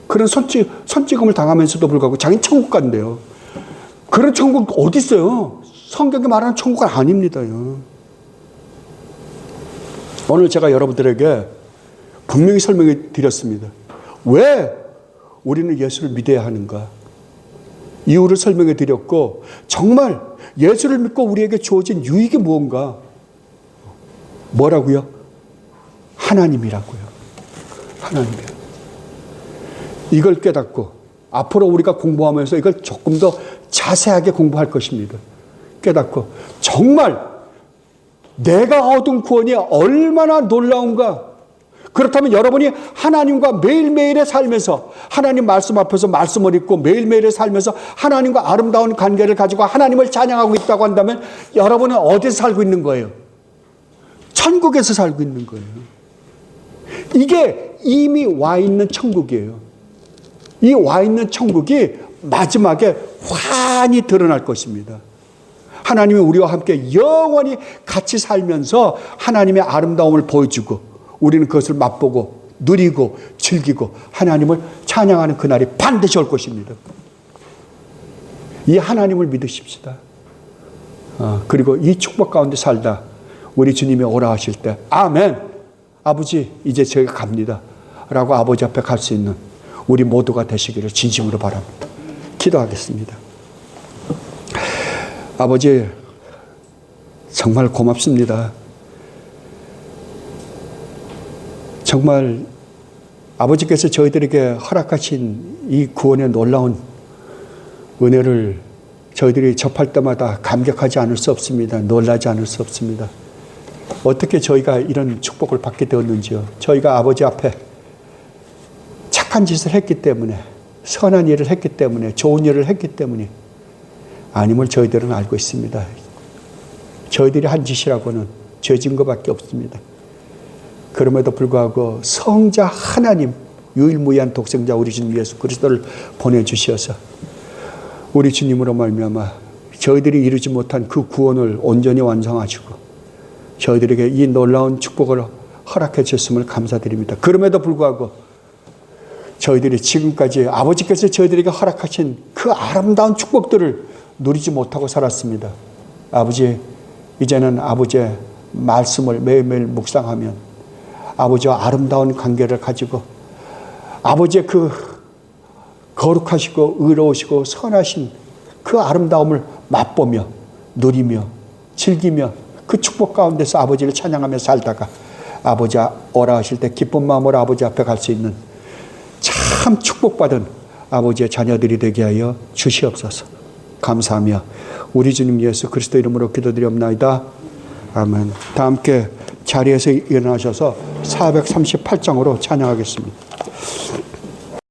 그런 선지금을 당하면서도 불구하고 자기는 천국 간대요. 그런 천국 어디 있어요? 성경이 말하는 천국은 아닙니다요. 오늘 제가 여러분들에게 분명히 설명해 드렸습니다. 왜 우리는 예수를 믿어야 하는가? 이유를 설명해 드렸고, 정말 예수를 믿고 우리에게 주어진 유익이 무언가? 뭐라고요? 하나님이라고요. 하나님이요. 이걸 깨닫고 앞으로 우리가 공부하면서 이걸 조금 더 자세하게 공부할 것입니다. 깨닫고 정말 내가 얻은 구원이 얼마나 놀라운가. 그렇다면 여러분이 하나님과 매일매일의 삶에서 하나님 말씀 앞에서 말씀을 읽고 매일매일의 삶에서 하나님과 아름다운 관계를 가지고 하나님을 찬양하고 있다고 한다면 여러분은 어디서 살고 있는 거예요? 천국에서 살고 있는 거예요. 이게 이미 와 있는 천국이에요. 이 와 있는 천국이 마지막에 환히 드러날 것입니다. 하나님이 우리와 함께 영원히 같이 살면서 하나님의 아름다움을 보여주고 우리는 그것을 맛보고 누리고 즐기고 하나님을 찬양하는 그날이 반드시 올 것입니다. 이 하나님을 믿으십시다. 그리고 이 축복 가운데 살다 우리 주님이 오라 하실 때 아멘, 아버지 이제 제가 갑니다 라고 아버지 앞에 갈 수 있는 우리 모두가 되시기를 진심으로 바랍니다. 기도하겠습니다. 아버지 정말 고맙습니다. 정말 아버지께서 저희들에게 허락하신 이 구원의 놀라운 은혜를 저희들이 접할 때마다 감격하지 않을 수 없습니다. 놀라지 않을 수 없습니다. 어떻게 저희가 이런 축복을 받게 되었는지요. 저희가 아버지 앞에 착한 짓을 했기 때문에, 선한 일을 했기 때문에, 좋은 일을 했기 때문에 아님을 저희들은 알고 있습니다. 저희들이 한 짓이라고는 죄진 것밖에 없습니다. 그럼에도 불구하고 성자 하나님, 유일무이한 독생자 우리 주님 예수 그리스도를 보내주셔서 우리 주님으로 말미암아 저희들이 이루지 못한 그 구원을 온전히 완성하시고 저희들에게 이 놀라운 축복을 허락해 주셨음을 감사드립니다. 그럼에도 불구하고 저희들이 지금까지 아버지께서 저희들에게 허락하신 그 아름다운 축복들을 누리지 못하고 살았습니다. 아버지, 이제는 아버지의 말씀을 매일매일 묵상하면 아버지와 아름다운 관계를 가지고 아버지의 그 거룩하시고 의로우시고 선하신 그 아름다움을 맛보며 누리며 즐기며 그 축복 가운데서 아버지를 찬양하며 살다가 아버지 오라 하실 때 기쁜 마음으로 아버지 앞에 갈 수 있는 참 축복받은 아버지의 자녀들이 되게 하여 주시옵소서. 감사하며 우리 주님 예수 그리스도 이름으로 기도드리옵나이다. 아멘. 다 함께 자리에서 일어나셔서 438장으로 찬양하겠습니다.